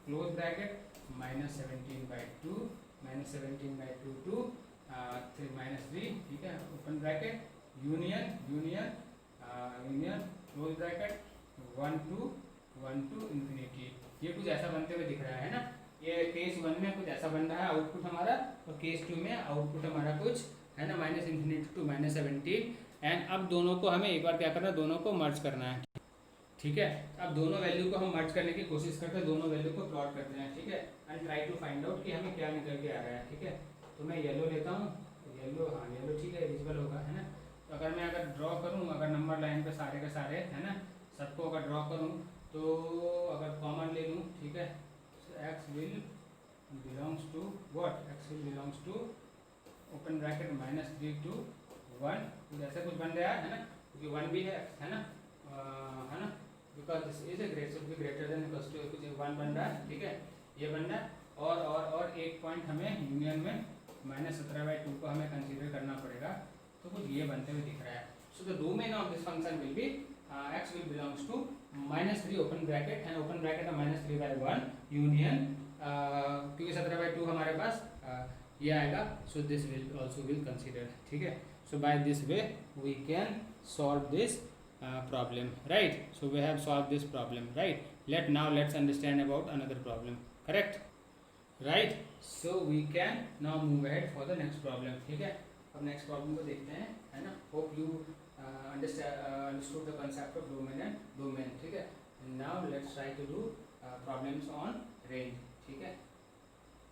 close bracket -17/2 to -3, ठीक है, open bracket union close bracket 1 to infinity, ये कुछ ऐसा बनते हुए दिख रहा है ना। ये केस 1 में कुछ ऐसा बन रहा है आउटपुट हमारा, और केस 2 में आउटपुट हमारा कुछ है ना, -∞ टू -17, एंड अब दोनों को हमें एक बार क्या करना है, दोनों को मर्ज करना है, ठीक है। अब दोनों वैल्यू को हम मर्ज करने की कोशिश करते हैं, दोनों वैल्यू को प्लॉट करते हैं, ठीक है, and try to find out कि हमें क्या निकल के आ रहा है, ठीक है। तो मैं येलो लेता हूँ, येलो, हाँ येलो ठीक है, विजिबल होगा, है ना। तो अगर मैं ड्रॉ करूँ, अगर नंबर लाइन पे सारे के सारे, है ना, सबको अगर ड्रॉ करूँ तो अगर कॉमन ले लूँ, ठीक है, x will belongs to what, x will belongs to open bracket -3 to 1, कुछ ऐसा कुछ बन रहा है ना, क्योंकि 1 भी है ना, है ना, because this is a greater than equals to, कुछ 1 बन रहा है, ठीक है, ये बन रहा है, और एक पॉइंट हमें यूनियन में -17/2 को हमें कंसीडर करना पड़ेगा, तो कुछ ये बनते हुए दिख रहा है। So the domain of this function will be x will belongs to -3 open bracket, and open bracket -3/1 union, क्योंकि 17/2 हमारे पास ये आएगा, so this will also will consider, ठीक है। So by this way we can solve this problem, right? So we have solved this problem, right? Let's understand about another problem, correct? Right? So we can now move ahead for the next problem, ठीक है। अब next problem को देखते हैं, है ना। Hope you understood the concept of domain and domain, ठीक है। Now let's try to do problems on range, ठीक है।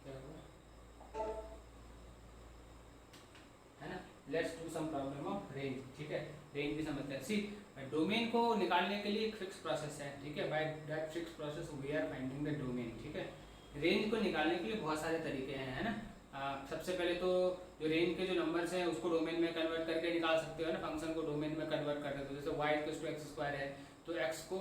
क्या हुआ, है ना। Let's do some problem of range, ठीक है। रेंज भी समझते हैं। सी डोमेन को निकालने के लिए एक फिक्स प्रोसेस है, ठीक है। By that fix process we are finding the domain, ठीक है। रेंज को निकालने के लिए बहुत सारे तरीके हैं, है ना। सबसे पहले तो जो रेंज के जो नंबर्स हैं उसको डोमेन में कन्वर्ट करके निकाल सकते हो ना, फंक्शन को डोमेन में कन्वर्ट कर सकते हो। जैसे y equal to x square है तो x को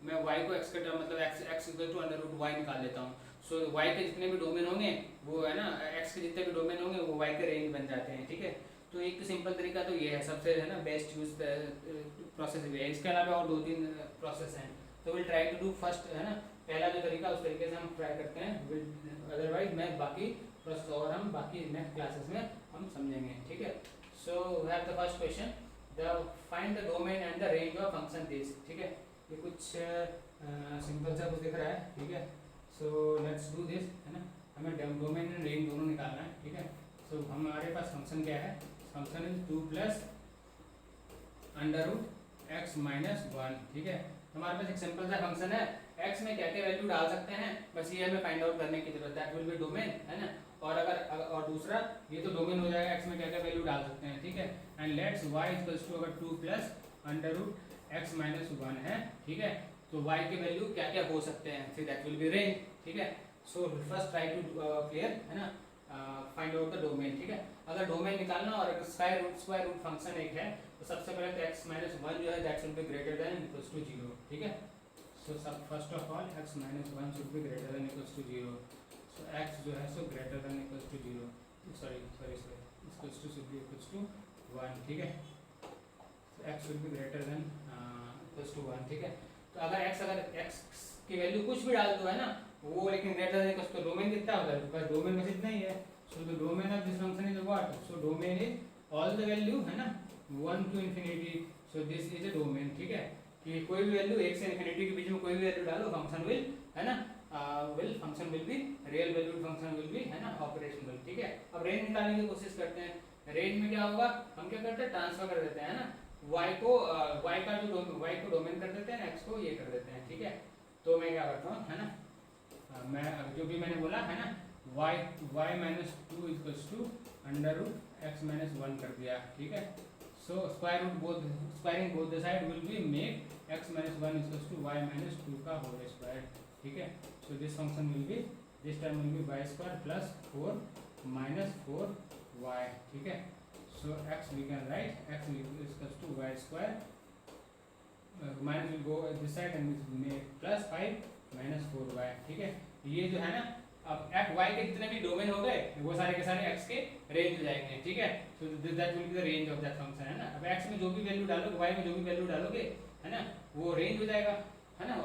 मैं y को x के टर्म मतलब x equal to under root y निकाल लेता हूँ। सो y के जितने भी डोमेन होंगे वो, है ना, x के जितने भी डोमेन होंगे वो y के रेंज बन जाते हैं, ठीक है। तो एक सिंपल तरीका तो ये है, सबसे, है ना, बेस्ट यूज प्रोसेस भी है। इसके अलावा और 2-3 प्रोसेस हैं, तो will try to do first, है ना, पहला जो तरीका उस तरीके से हम ट्राई करते हैं। अदरवाइज मैं बाकी प्रोसेस और हम बाकी नेक्स्ट क्लासेस में हम समझेंगे, ठीक है। So we have the first question, the find the domain and the range of function this, ठीक है। ये कुछ सिंपल सा कुछ दिख रहा है, ठीक है। सो लेट्स डू दिस, है ना। हमें डोमेन एंड रेंज दोनों निकालना है, ठीक है। सो हमारे पास फंक्शन क्या है, function is 2 plus under root x minus 1, ठीक है। हमारे पास एक सिंपल सा फंक्शन है, x में क्या क्या वैल्यू डाल सकते हैं बस ये हमें फाइंड आउट करने की जरूरत है, दैट विल बी डोमेन, है ना। और अगर और दूसरा ये तो डोमेन हो जाएगा, x में क्या क्या वैल्यू डाल सकते हैं, ठीक है। And let's y equals to अगर 2 plus under root x minus 1 है, ठीक है। तो y के वैल्यू क्या क्या हो सकते हैं, फिर दैट विल बी रेंज, ठीक है। So first try to clear, है ना, फाइंड आउट द डोमेन, ठीक है। अगर डोमेन निकालना और एक स्क्वायर रूट फंक्शन एक है तो सबसे पहले तो x माइनस 1 जो है that should be greater than equals to 0, ठीक है। सो सब first of all x minus 1 should be greater than equals to 0। So x जो है so greater than equals to 0, sorry equals to should be equals to 1, ठीक है। So x should be greater than equals to 1, ठीक है। तो अगर x की value कुछ भी डाल दो, है ना, वो लेकिन greater than equals to domain कितना होता है, बिकॉज़ डोमेन बस इतना ही है। So the domain of this function is what, so domain is all the value, है ना, 1 to infinity. So this is a domain, ठीक है। कि कोई भी वैल्यू 1 से इंफिनिटी के बीच में कोई भी वैल्यू डालो फंक्शन विल, है ना, function will be real valued function will B, है ना, ऑपरेशनल, ठीक है। अब रेंज निकालने की कोशिश करते हैं। रेंज में क्या होगा, हम क्या करते हैं, ट्रांसफर कर देते हैं, है ना, y को y को डोमेन कर देते हैं, x को ये कर देते हैं, ठीक है। तो मैं क्या करता हूँ, है ना, मैं जो भी मैंने बोला, है ना, y minus 2 equals to under root x minus 1 कर दिया, ठीक है। So squaring both the side will be make x minus 1 equals to y minus 2 का होल स्क्वायर, ठीक है। So this function will be, this term will be y square plus 4 minus 4y, ठीक है। So x we can write x equals to y square, minus will go this side and make plus 5 minus 4y, ठीक है। ये जो है ना, अब y के जितने भी डोमेन हो गए वो सारे के सारे x के रेंज हो जाएंगे, ठीक है। सो that will be the range of that function, है ना। अब x में जो भी वैल्यू डालोगे, y में जो भी वैल्यू डालोगे, है ना, वो रेंज हो जाएगा, है ना,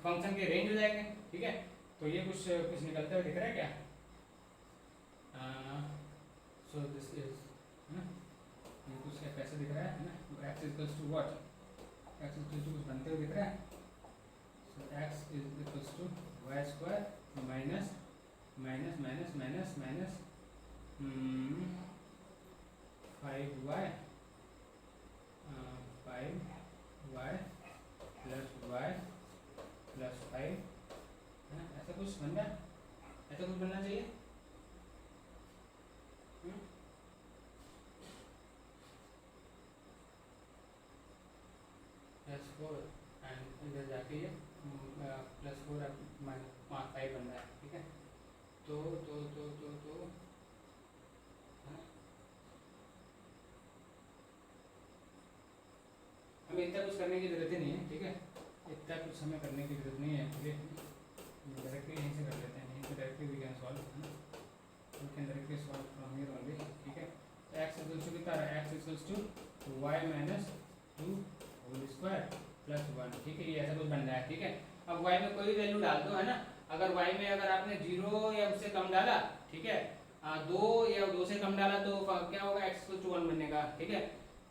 फंक्शन के रेंज हो जाएंगे, ठीक है। तो ये कुछ निकलते हुए दिख रहा है क्या, सो दिस इज, है ना, ये कुछ कैसे दिख रहा है ना, x equals to what, x equals to कुछ बनते हुए दिख रहा है। So x is equals to y square minus minus minus minus minus 5y 5y plus y plus 5, है ना, ऐसा कुछ बन रहा है, ऐसा कुछ बनना चाहिए। प्लस 4 एंड इधर जाके ये प्लस 4 माइनस 5 बन रहा है, ठीक है। तो हमें इतना कुछ करने की जरूरत ही नहीं है, ठीक है। इतना कुछ हमें करने की जरूरत नहीं है, ठीक है। डायरेक्टली यहीं से कर लेते हैं, यहीं से डायरेक्टली वी कैन सॉल्व, है ना, we can directly solve from here only, ठीक है। तो x इक्वल्स टू कितना है, x equals to y minus 2 whole square plus 1, ठीक है। ये ऐसा कुछ बन रहा है, ठीक है। अब y में कोई भी वैल्यू डाल दो, है ना, अगर y में अगर आपने 0 या उससे कम डाला, ठीक है, दो या दो से कम डाला तो क्या होगा, x इक्वल टू 1 बनेगा, ठीक है।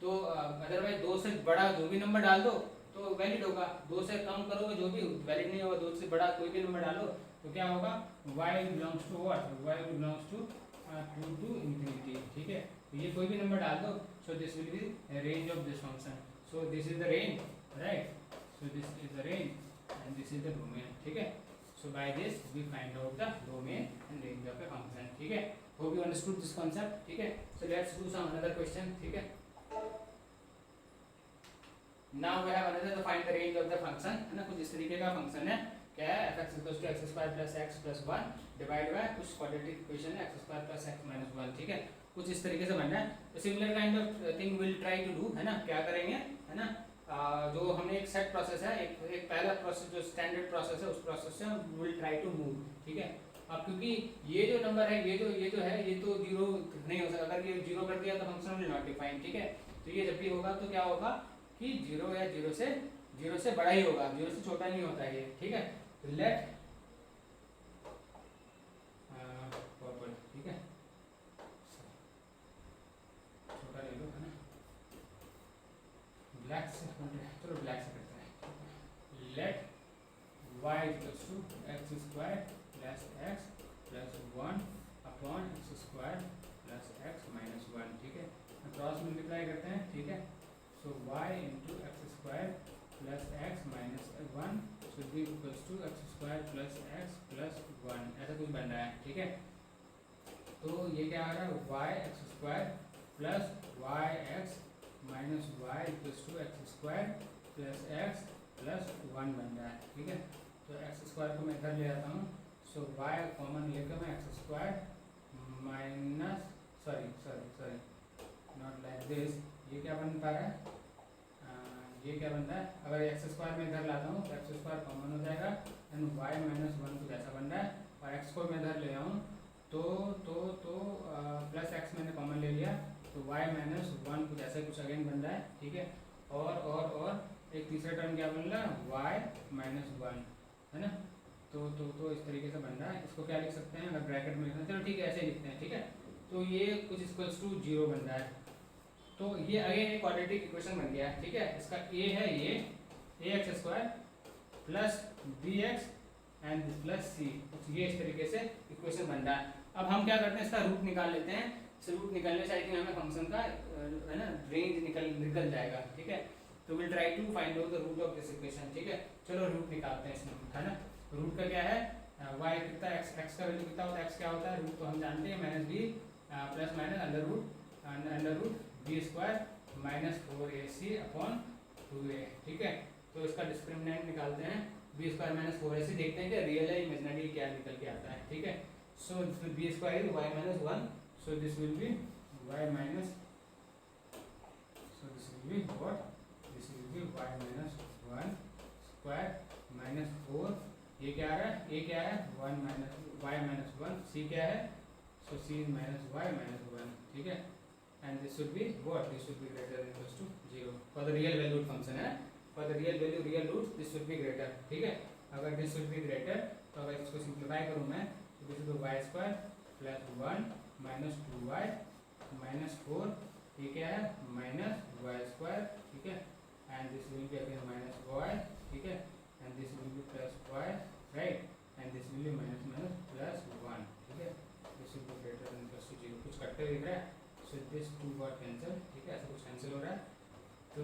तो अदरवाइज दो से बड़ा जो भी नंबर डाल दो तो वैलिड होगा, दो से कम करोगे जो भी वैलिड नहीं होगा, दो से बड़ा कोई भी नंबर डालो तो क्या होगा, y belongs to what, y belongs to 2 to infinity, ठीक है। तो ये कोई भी नंबर डाल दो, so this will be range of this function, so this is the range, right, so this is the range and this is the domain, ठीक है। So by this we find out the domain and range of a function, ठीक है। Hope you understood this concept, ठीक है। So let's do some another question, ठीक है। Now we have another to find the range of the function, है ना। कुछ इस तरीके का फंक्शन है, क्या है, f(x = x square plus x plus 1 divide by कुछ क्वाड्रेटिक इक्वेशन है x square plus x minus 1, ठीक है। कुछ इस तरीके से बनना है। तो similar kind of thing will try to do, है ना। क्या करेंगे, है ना, जो हमने एक सेट प्रोसेस है, एक पहला प्रोसेस जो स्टैंडर्ड प्रोसेस है उस प्रोसेस से हम विल ट्राई टू मूव, ठीक है। अब क्योंकि ये जो नंबर है, ये जो है, ये तो जीरो नहीं हो सकता, अगर ये जीरो कर दिया तो फंक्शन विल नॉट डिफाइन, ठीक है। तो ये जब भी होगा तो क्या होगा कि जीरो या जीरो से बड़ा ही होगा, जीरो से छोटा नहीं होता है ये, ठीक है। तो लेट पर्पल, ठीक है, छोटा ले लो, है ना, ब्लैक से, चलो ब्लैक से करते हैं। Let y equals to x square plus x plus 1 upon x square plus x minus 1, ठीक है। क्रॉस मल्टीप्लाई करते हैं, ठीक है। So y into x square plus x minus 1 should be equals to x square plus x plus 1, ऐसा कुछ बन रहा है, ठीक है। तो ये क्या आ रहा है, y x square plus y x minus y equals to x square plus x plus 1 बन रहा है, ठीक है। तो एक्स स्क्वायर को मैं इधर ले आता हूँ, सो वाई कॉमन लेकर मैं x square minus sorry not like this, ये क्या बन पा रहा है, ये क्या बनता है, अगर एक्स स्क्वायर में इधर लाता हूँ तो एक्स स्क्वायर कॉमन हो जाएगा एंड वाई माइनस 1 कुछ ऐसा बन रहा है, और एक्स को मैं इधर ले आऊँ तो प्लस एक्स मैंने कॉमन ले लिया तो y माइनस 1 कुछ ऐसा कुछ अगेन बन रहा है, ठीक है। और एक तीसरा टर्म क्या बन रहा है, y माइनस 1, है ना। तो इस तरीके से बन रहा है। इसको क्या लिख सकते हैं, अगर ब्रैकेट में लिखना है, चलो ठीक है ऐसे ही लिखते हैं, ठीक है। तो ये कुछ इक्वल्स टू 0 बन रहा है, तो ये अगेन एक क्वाड्रेटिक इक्वेशन बन गया, ठीक है। इसका a है ये ax square plus bx and plus c, ये इस तरीके से इक्वेशन बन रहा है। अब हम क्या करते हैं, इसका रूट निकाल लेते हैं। रूट निकलने से आई थिंक हमें फंक्शन का, है ना, रेंज निकल जाएगा, ठीक है। तो will try to find out the root of this equation, ठीक है। चलो रूट निकालते हैं इसमें, है ना। रूट का क्या है, y कितना, x का वैल्यू कितना होता है, x क्या होता है, रूट तो हम जानते हैं minus b plus minus under root b square minus 4ac upon 2a, ठीक है। तो इसका डिस्क्रिमिनेंट निकालते हैं, बी स्क्वायर माइनस 4ac, देखते हैं कि रियल है इमेजिनरी क्या निकल के आता है, ठीक है। So B square is y minus 1, so this will be y minus, so this will be what, this will be y minus 1 square minus 4, ये क्या आ रहा है, ये क्या है 1 minus y minus 1, c क्या है, so c is minus y minus 1, ठीक है। and this should be what, this should be greater than equals to 0 for the real valued function है, for the real value real roots this should be greater, ठीक है। अगर this should be greater तो अगर इसको simplify करूँ मैं तो this is y square plus 1 minus 2y minus 4, ये क्या है माइनस वाई स्क्वायर, ठीक है। And this will be again minus y, ठीक है, and this will be plus y, right, and this will be minus minus plus 1, ठीक है। This will be greater than equals to 0, कुछ कटते दिख रहा है, सो दिस 2 गॉट कैंसिल, ठीक है, ऐसा कुछ कैंसिल हो रहा है। तो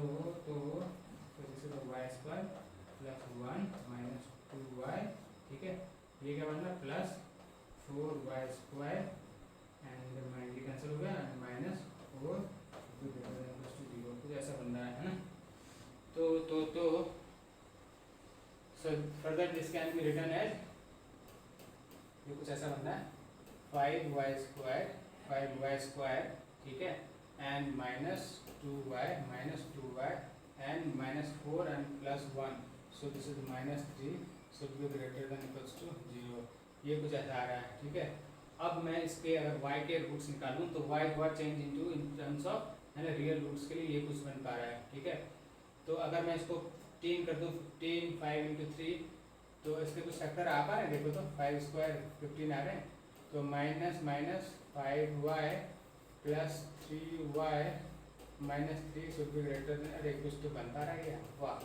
this is y square plus 1 minus 2y, ठीक है, ये क्या बन रहा है प्लस 4y स्क्वायर एंड ये कैंसिल हो गया एंड माइनस 4 0, कुछ ऐसा बन रहा है ना। तो further this can be written as, ये कुछ ऐसा बन रहा है 5y स्क्वायर, ठीक है, and minus 2y and minus 4 and plus 1, so this is minus 3 should be greater than equals to 0, ये कुछ ऐसा आ रहा है, ठीक है। अब मैं इसके अगर y के रूट्स निकालूं तो y हुआ change into in terms of, है ना, रियल रूट्स के लिए ये कुछ बन पा रहा है, ठीक है। तो अगर मैं इसको 15 कर दूं, 15 5 इंटू 3, तो इसके कुछ फैक्टर आ पा रहे हैं, देखो तो 5 स्क्वायर 15 आ रहे हैं, तो minus minus 5y plus 3y minus 3 should be greater then, अरे कुछ तो बनता रह गया, वाह।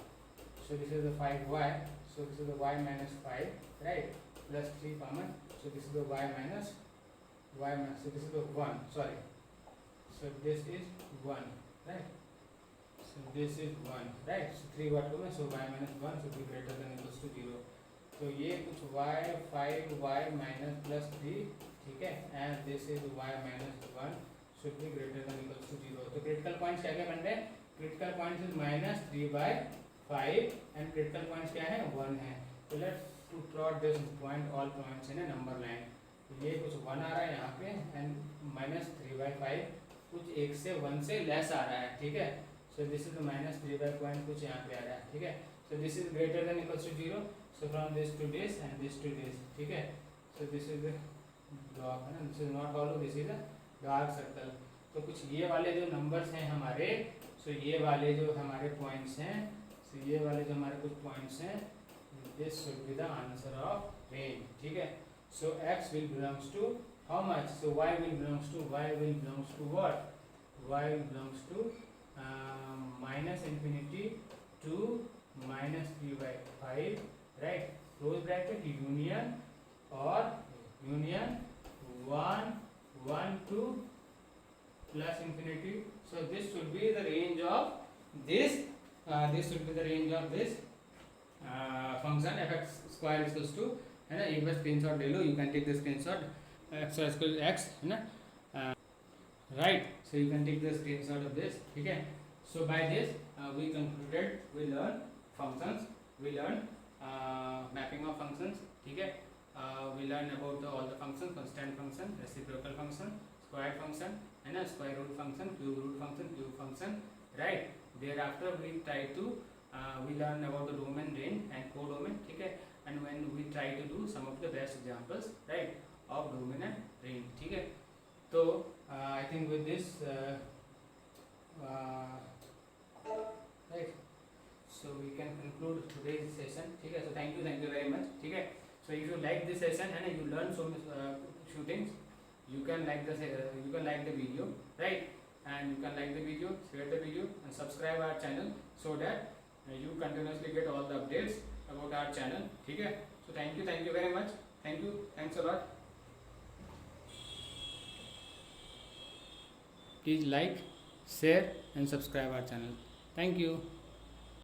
सो this is the 5y, so this is the y minus 5, right, plus 3 common, so this is the y minus so this is the 1, sorry, so this is 1, right, so this is 1, right, so 3 what को मैं, so y minus 1 should be greater than equals to 0, तो ये कुछ y 5y minus plus 3, ठीक है, and this is y minus 1 should be greater than equals to 0, तो critical points क्या क्या बन रहे हैं, critical points is minus 3/5 and critical points क्या है, 1 है, तो let's to plot this point all points in a number line, ये कुछ 1 आ रहा है यहाँ पे एंड माइनस 3/5 कुछ 1 से 1 से लेस आ रहा है, ठीक है, सो दिस इज माइनस 3/5 कुछ यहाँ पे आ रहा है, ठीक है, so this is greater than equals to 0, so from this to this and this to this, ठीक है, सो दिस इज ब्लॉक है ना, this is not hollow, this is a dark circle, तो कुछ ये वाले जो नंबर्स हैं हमारे, सो ये वाले जो हमारे पॉइंट्स हैं, सो ये वाले जो हमारे कुछ पॉइंट्स हैं, this should B the answer of range, ठीक है, so x will belongs to how much, so y will belongs to what, y will belongs to minus infinity to minus 3/5, right, close bracket, union or union 1 1 to plus infinity, so this should be the range of this, this should be the range of this function fx square is equals to, है ना, एक बार screenshot ले लो, you can take the screenshot, x equal x, है ना, right, so you can take the screenshot of this, ठीक है, so by this we concluded, we learn functions, we learn mapping of functions, ठीक है, we learn about all the function, constant function, reciprocal function, square function, है ना, square root function, cube function, right, there after we try to we learn about the domain, range and codomain, ठीक है, and when we try to do some of the best examples, right, of domain and range, ठीक है, तो I think with this right, so we can conclude today's session, ठीक है, so thank you very much, ठीक है, so if you like this session and you learn so much few things, you can like the video, right, and you can like the video, share the video and subscribe our channel so that you continuously get all the updates about our channel, ठीक है, so thank you very much, thanks a lot, please like, share and subscribe our channel, thank you.